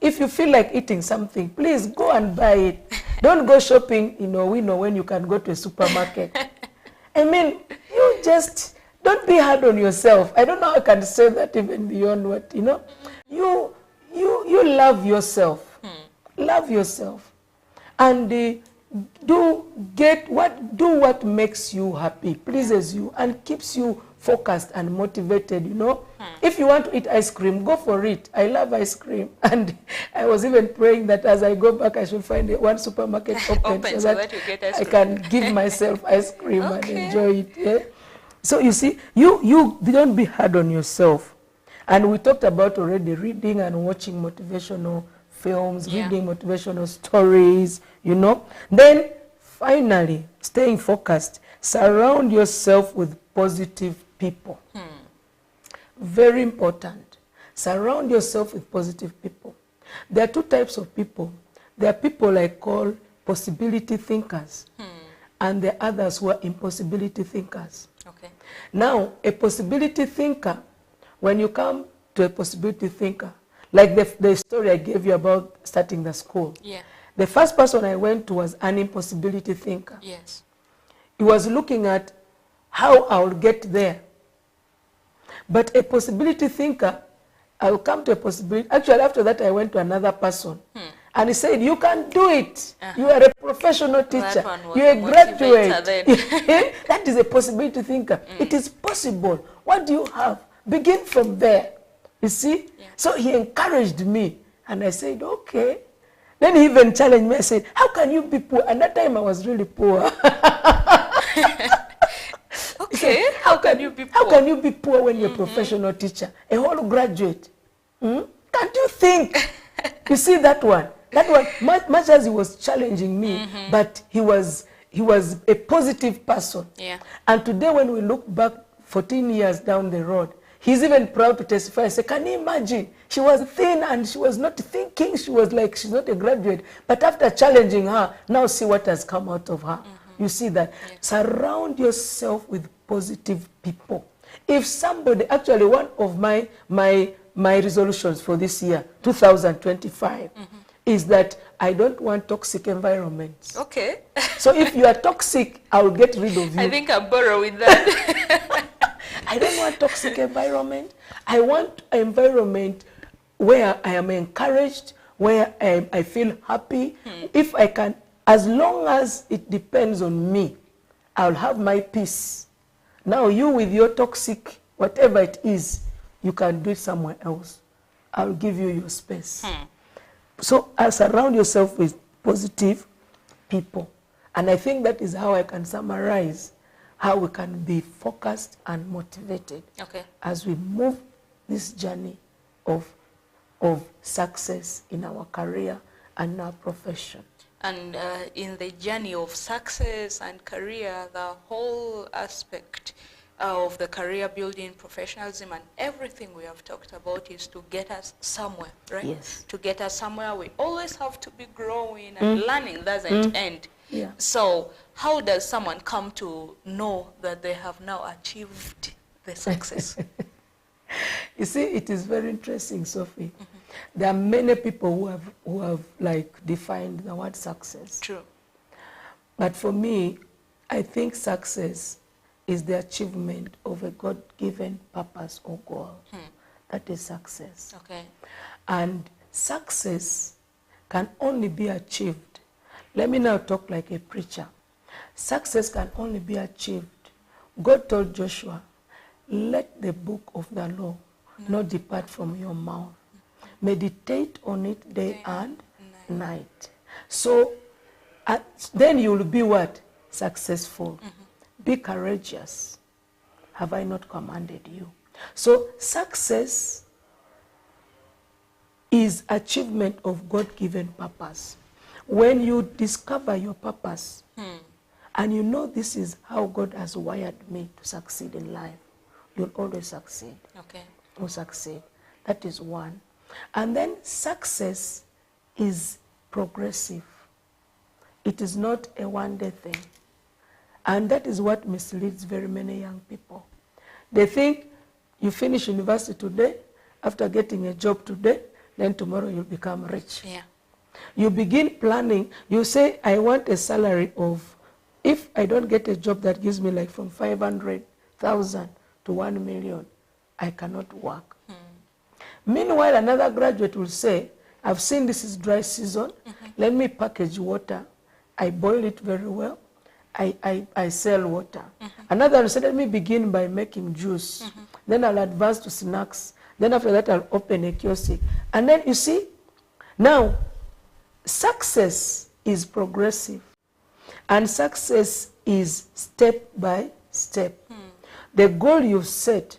If you feel like eating something, please go and buy it. Don't go shopping, we know when you can go to a supermarket. I mean, you just, don't be hard on yourself. I don't know how I can say that even beyond what, you love yourself. Love yourself. And do what makes you happy, pleases you, and keeps you focused and motivated, If you want to eat ice cream, go for it. I love ice cream. And I was even praying that as I go back, I should find one supermarket open so that you get ice cream. I can give myself ice cream and enjoy it. Yeah? So you see, you don't be hard on yourself. And we talked about already reading and watching motivational films, reading motivational stories, Then finally, staying focused, surround yourself with positive people. Very important. Surround yourself with positive people. There are two types of people. There are people I call possibility thinkers, and there are others who are impossibility thinkers. Okay. Now, a possibility thinker, when you come to a possibility thinker, like the story I gave you about starting the school. Yeah. The first person I went to was an impossibility thinker. Yes. He was looking at how I will get there. But a possibility thinker, I will come to a possibility. Actually, after that, I went to another person. And he said, you can do it. You are a professional teacher. You're a graduate. That is a possibility thinker. It is possible. What do you have? Begin from there. You see? Yeah. So he encouraged me. And I said, okay. Then he even challenged me. I said, how can you be poor? And that time I was really poor. Okay, how can you be poor? How can you be poor when you're a professional teacher? A whole graduate. Can't you think? You see that one? That one, much as he was challenging me, but he was a positive person. Yeah. And today when we look back 14 years down the road, he's even proud to testify. I say, can you imagine? She was thin and she was not thinking. She was like, she's not a graduate. But after challenging her, now see what has come out of her. You see that? Yeah. Surround yourself with positive people. If somebody, actually one of my resolutions for this year, 2025, is that I don't want toxic environments. Okay. So if you are toxic, I will get rid of you. I think I'm borrowing that. I don't want toxic environment. I want an environment where I am encouraged, where I feel happy. If I can, as long as it depends on me, I'll have my peace. Now you with your toxic, whatever it is, you can do it somewhere else. I'll give you your space. So surround yourself with positive people. And I think that is how I can summarize how we can be focused and motivated as we move this journey of success in our career and our profession. And in the journey of success and career, the whole aspect of the career building, professionalism, and everything we have talked about is to get us somewhere, right? Yes. To get us somewhere, we always have to be growing and learning doesn't end. Yeah. So how does someone come to know that they have now achieved the success? You see, it is very interesting, Sophie. There are many people who have like defined the word success. True. But for me, I think success is the achievement of a God-given purpose or goal. That is success. Okay. And success can only be achieved. Let me now talk like a preacher. Success can only be achieved. God told Joshua, let the book of the law not depart from your mouth, Meditate on it day and night. So then you will be what? Successful. Be courageous. Have I not commanded you? So success is achievement of God-given purpose. When you discover your purpose, and you know this is how God has wired me to succeed in life, you'll always succeed. Okay. You'll succeed. That is one. And then success is progressive. It is not a one-day thing. And that is what misleads very many young people. They think you finish university today, after getting a job today, then tomorrow you'll become rich. Yeah. You begin planning. You say, I want a salary of, if I don't get a job that gives me like from 500,000 to 1 million, I cannot work. Meanwhile, another graduate will say, I've seen this is dry season. Let me package water. I boil it very well. I sell water. Another will say, let me begin by making juice. Then I'll advance to snacks. Then after that, I'll open a kiosk. And then you see, now, success is progressive. And success is step by step. The goal you've set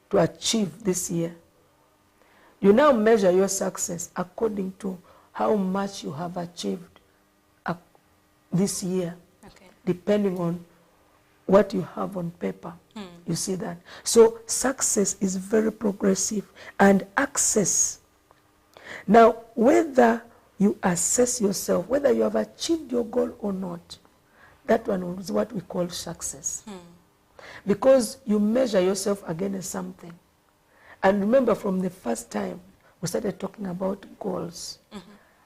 to achieve this year, you now measure your success according to how much you have achieved this year, depending on what you have on paper. You see that? So success is very progressive. And access. Now, whether you assess yourself, whether you have achieved your goal or not, that one is what we call success. Because you measure yourself against something. And remember, from the first time we started talking about goals,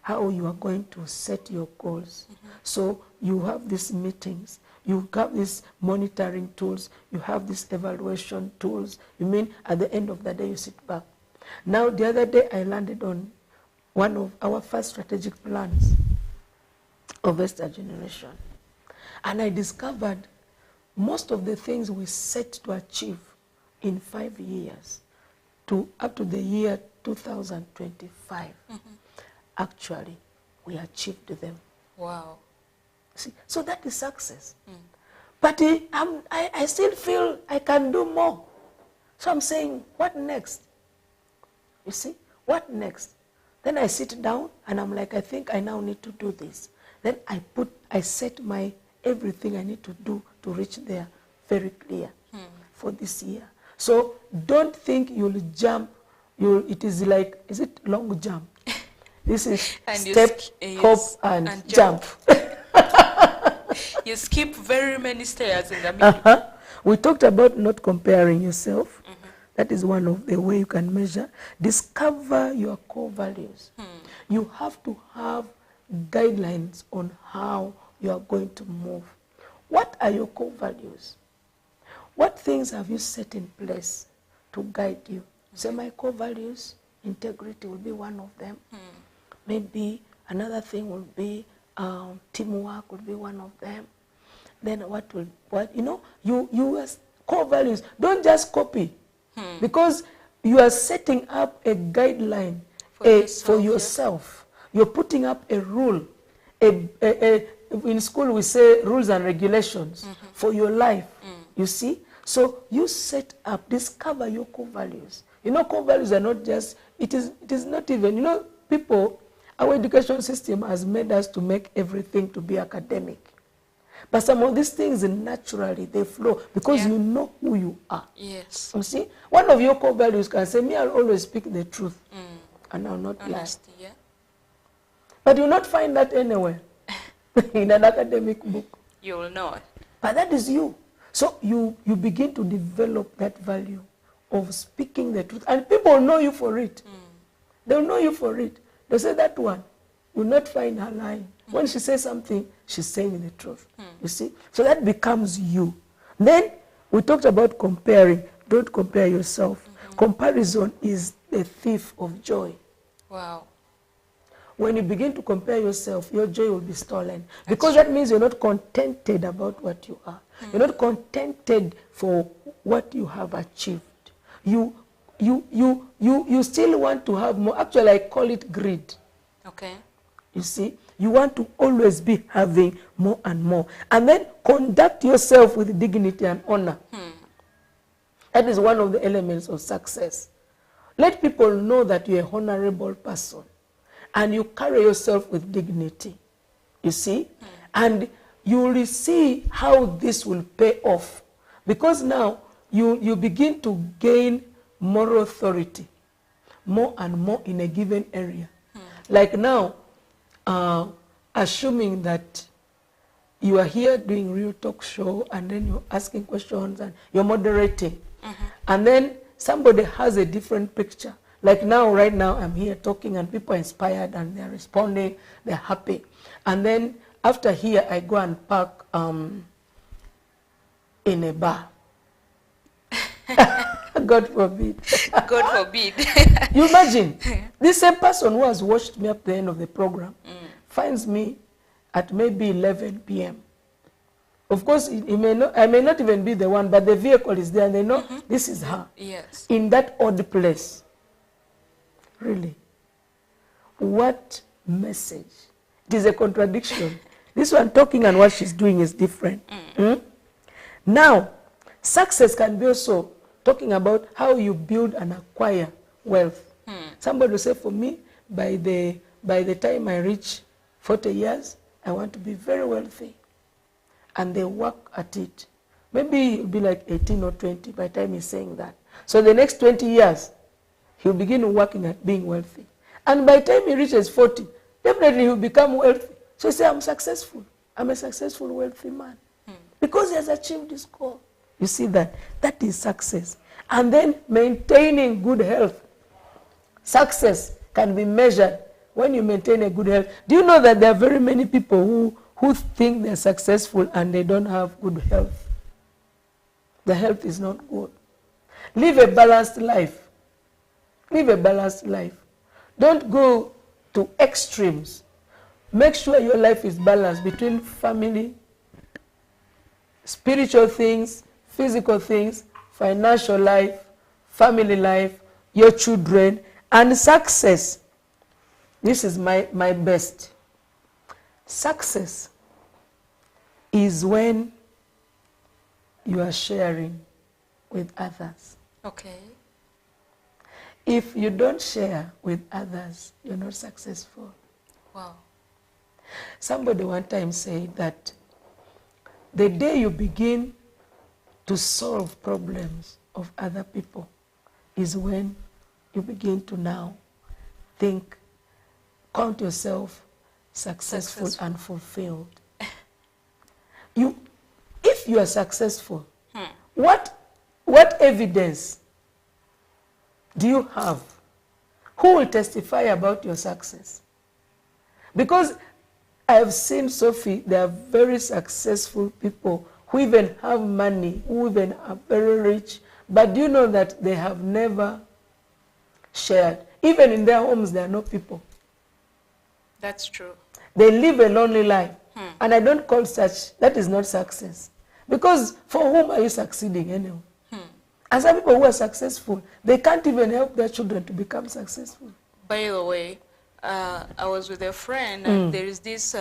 how you are going to set your goals. So you have these meetings, you have these monitoring tools, you have these evaluation tools. You mean at the end of the day you sit back. Now the other day I landed on one of our first strategic plans of Vesta Generation. And I discovered most of the things we set to achieve in 5 years to up to the year 2025, actually, we achieved them. Wow. See, so that is success. But I still feel I can do more. So I'm saying, what next? You see, what next? Then I sit down and I'm like, I think I now need to do this. Then I set my everything I need to do to reach there very clear for this year. So don't think you'll jump. It is like, is it long jump? This is and step, hop, and jump. You skip very many stairs in the middle. We talked about not comparing yourself. That is one of the way you can measure. Discover your core values. You have to have guidelines on how you are going to move. What are your core values? What things have you set in place to guide you? Say, my core values, integrity will be one of them. Maybe another thing will be teamwork will be one of them. Then you core values, don't just copy. Because you are setting up a guideline for yourself. You're putting up a rule. In school we say rules and regulations for your life. You see? So you set up, discover your core values. You know, core values are not just, it is not even, people, our education system has made us to make everything to be academic. But some of these things, naturally, they flow because you know who you are. Yes. You see, one of your core values can say, me, I'll always speak the truth. And I'll not lie. Yeah. But you'll not find that anywhere in an academic book. You will know. But that is you. So you begin to develop that value of speaking the truth. And people know you for it. They'll know you for it. They'll say that one will not find her lying. When she says something, she's saying the truth. You see? So that becomes you. Then we talked about comparing. Don't compare yourself. Comparison is the thief of joy. Wow. When you begin to compare yourself, your joy will be stolen. Because that means you're not contented about what you are. You're not contented for what you have achieved. you still want to have more. Actually, I call it greed. Okay. You see, you want to always be having more and more. And then conduct yourself with dignity and honor. That is one of the elements of success. Let people know that you're a honorable person and you carry yourself with dignity. You see? And you will see how this will pay off. Because now you begin to gain moral authority more and more in a given area. Like now, assuming that you are here doing real talk show and then you're asking questions and you're moderating. And then somebody has a different picture. Like now, right now, I'm here talking and people are inspired and they're responding, they're happy. And then after here, I go and park in a bar. God forbid. God forbid. You imagine, this same person who has watched me up the end of the program finds me at maybe 11 p.m. Of course, I may not even be the one, but the vehicle is there and they know this is her. Yes. In that odd place. Really. What message? It is a contradiction. This one talking and what she's doing is different. Now, success can be also talking about how you build and acquire wealth. Somebody will say, for me, by the time I reach 40 years, I want to be very wealthy. And they work at it. Maybe it'll be like 18 or 20 by the time he's saying that. So the next 20 years, he'll begin working at being wealthy. And by the time he reaches 40, definitely he'll become wealthy. So he say, I'm successful. I'm a successful, wealthy man. Because he has achieved his goal. You see that? That is success. And then maintaining good health. Success can be measured when you maintain a good health. Do you know that there are very many people who think they're successful and they don't have good health? The health is not good. Live a balanced life. Live a balanced life. Don't go to extremes. Make sure your life is balanced between family, spiritual things, physical things, financial life, family life, your children, and success. This is my best. Success is when you are sharing with others. Okay. If you don't share with others, you're not successful. Wow. Somebody one time said that the day you begin to solve problems of other people is when you begin to now think, count yourself successful and fulfilled. If you are successful, what evidence do you have? Who will testify about your success? Because I have seen, Sophie, there are very successful people who even have money, who even are very rich, but do you know that they have never shared? Even in their homes, there are no people. That's true. They live a lonely life. And I don't call that is not success. Because for whom are you succeeding anyway? And some people who are successful, they can't even help their children to become successful. By the way, I was with a friend and there is this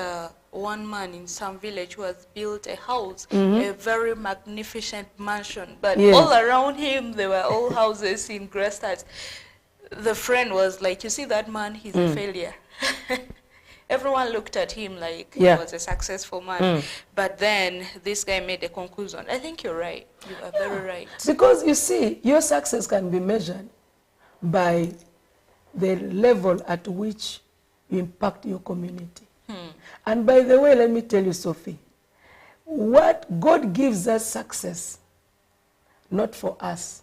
one man in some village who has built a house, a very magnificent mansion. But all around him, there were all houses in Grestad. The friend was like, you see that man, he's a failure. Everyone looked at him like he was a successful man. But then this guy made a conclusion. I think you're right. You are very right. Because you see, your success can be measured by the level at which you impact your community. And by the way, let me tell you, Sophie, what God gives us success, not for us.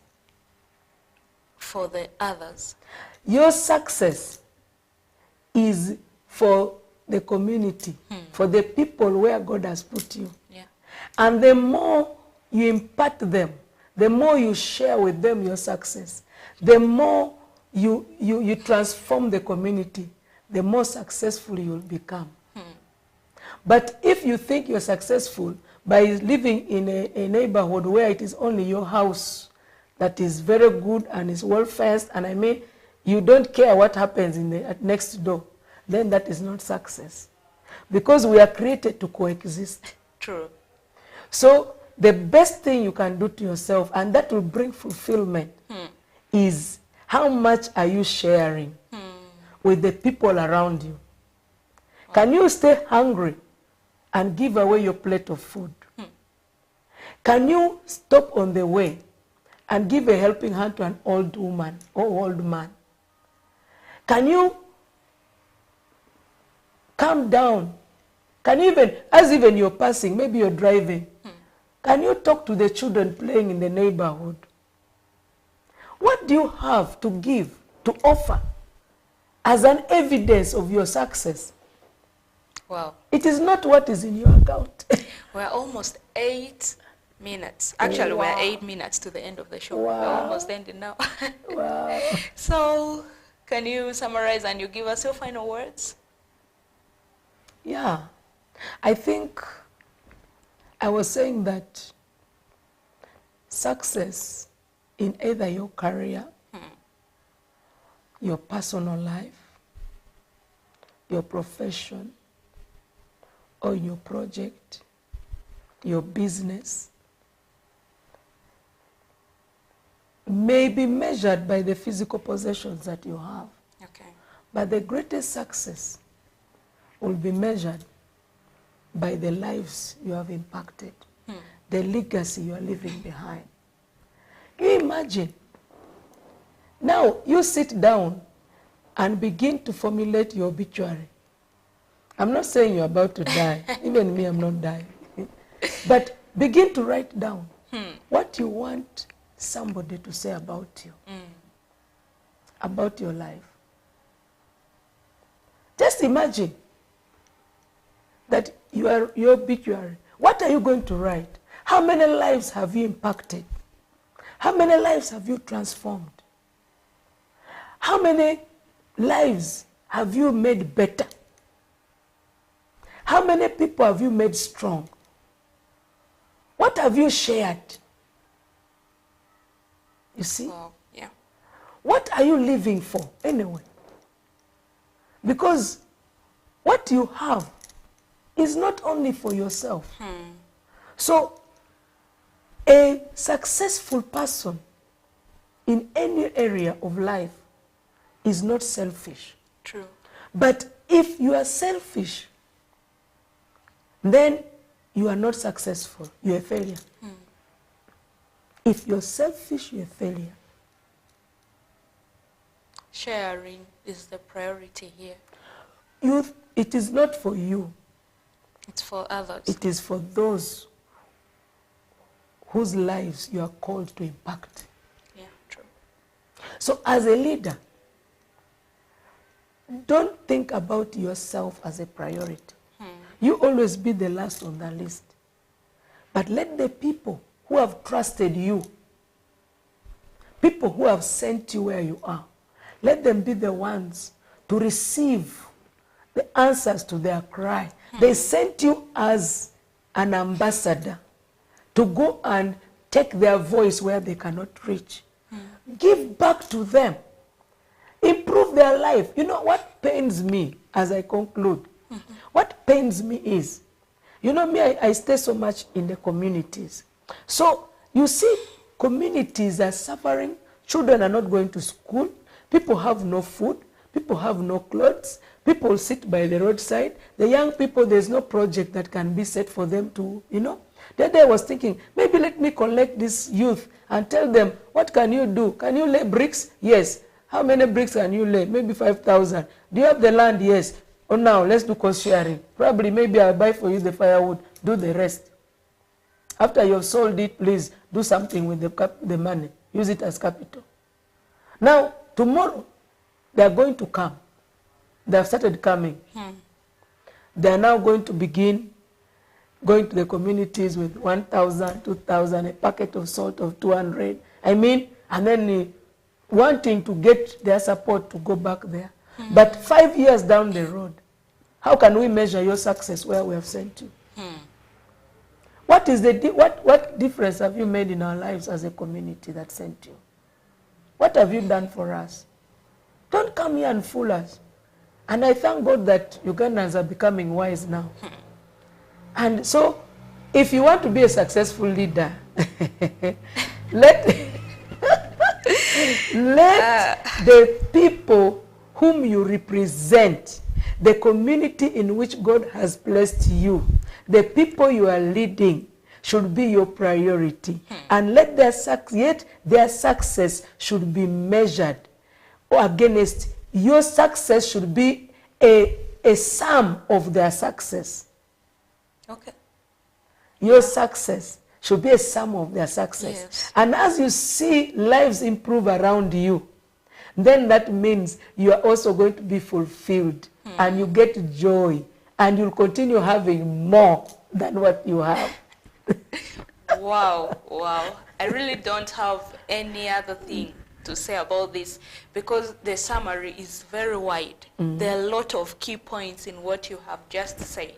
For the others. Your success is for the community, for the people where God has put you. And the more you impart them, the more you share with them your success, the more you transform the community, the more successful you will become. But if you think you're successful by living in a neighborhood where it is only your house that is very good and is well fenced, and I mean, you don't care what happens in the next door, then that is not success. Because we are created to coexist. True. So the best thing you can do to yourself, and that will bring fulfillment, is how much are you sharing with the people around you? Can you stay hungry and give away your plate of food? Can you stop on the way and give a helping hand to an old woman or old man? Can you calm down? Can you even, as even you're passing, maybe you're driving, can you talk to the children playing in the neighborhood? What do you have to give, to offer, as an evidence of your success? Wow. It is not what is in your account. We're almost 8 minutes. Actually, we're 8 minutes to the end of the show. We're almost ending now. Wow. So, can you summarize and you give us your final words? Yeah. I think I was saying that success in either your career, your personal life, your profession, or your project, your business, may be measured by the physical possessions that you have. Okay. But the greatest success will be measured by the lives you have impacted, the legacy you are leaving behind. You imagine, now you sit down and begin to formulate your obituary. I'm not saying you're about to die. Even me, I'm not dying. But begin to write down what you want somebody to say about you, about your life. Just imagine that your obituary. What are you going to write? How many lives have you impacted? How many lives have you transformed? How many lives have you made better? How many people have you made strong? What have you shared? You see? Yeah. What are you living for anyway? Because what you have is not only for yourself. So a successful person in any area of life is not selfish. True. But if you are selfish, then you are not successful. You're a failure. If you're selfish, you're a failure. Sharing is the priority here. It is not for you. It's for others. It is for those whose lives you are called to impact. Yeah, true. So as a leader, don't think about yourself as a priority. You always be the last on the list. But let the people who have trusted you, people who have sent you where you are, let them be the ones to receive the answers to their cry. They sent you as an ambassador to go and take their voice where they cannot reach. Give back to them. Improve their life. You know what pains me as I conclude? What pains me is, you know me, I stay so much in the communities. So you see, communities are suffering. Children are not going to school. People have no food. People have no clothes. People sit by the roadside. The young people, there's no project that can be set for them to, you know. The other day I was thinking, maybe let me collect this youth and tell them, what can you do? Can you lay bricks? Yes. How many bricks can you lay? Maybe 5,000. Do you have the land? Yes. Oh, now let's do cost sharing. Probably maybe I'll buy for you the firewood. Do the rest. After you've sold it, please do something with the money. Use it as capital. Now, tomorrow, they are going to come. They have started coming. They are now going to begin going to the communities with 1,000, 2,000, a packet of salt of 200. I mean, and then wanting to get their support to go back there. But 5 years down the road, how can we measure your success where we have sent you? What is the what difference have you made in our lives as a community that sent you? What have you done for us? Don't come here and fool us. And I thank God that Ugandans are becoming wise now. And so, if you want to be a successful leader, let the people whom you represent, the community in which God has placed you, the people you are leading should be your priority. And let their success should be measured against your success should be a sum of their success. Okay. Your success should be a sum of their success. Yes. And as you see lives improve around you, then that means you are also going to be fulfilled and you get joy and you'll continue having more than what you have. Wow, wow. I really don't have any other thing to say about this because the summary is very wide. There are a lot of key points in what you have just said.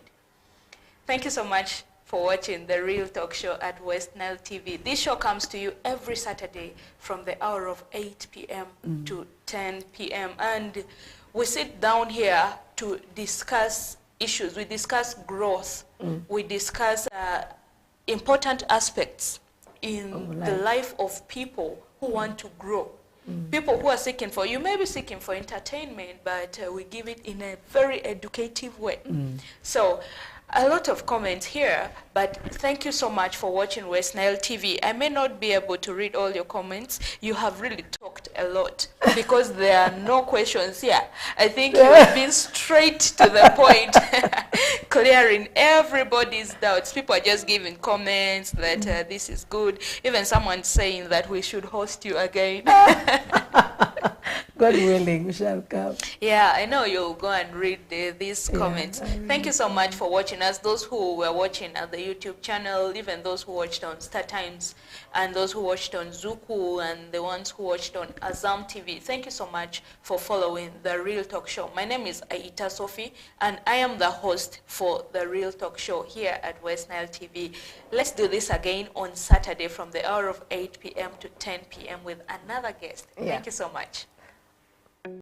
Thank you so much for watching The Real Talk Show at West Nile TV. This show comes to you every Saturday from the hour of 8 p.m. to 10 p.m. And we sit down here to discuss issues. We discuss growth. We discuss important aspects in the life of people who want to grow. People who are seeking for, you may be seeking for entertainment, but we give it in a very educative way. So, a lot of comments here, but thank you so much for watching West Nile TV. I may not be able to read all your comments. You have really talked a lot because there are no questions here. I think you've been straight to the point, clearing everybody's doubts. People are just giving comments that this is good. Even someone saying that we should host you again. God willing, we shall come. Yeah, I know you'll go and read these comments. Thank you so much for watching us, those who were watching at the YouTube channel, even those who watched on Star Times, and those who watched on Zuku, and the ones who watched on Azam TV. Thank you so much for following The Real Talk Show. My name is Aita Sophie, and I am the host for The Real Talk Show here at West Nile TV. Let's do this again on Saturday from the hour of 8 p.m. to 10 p.m. with another guest. Thank you so much.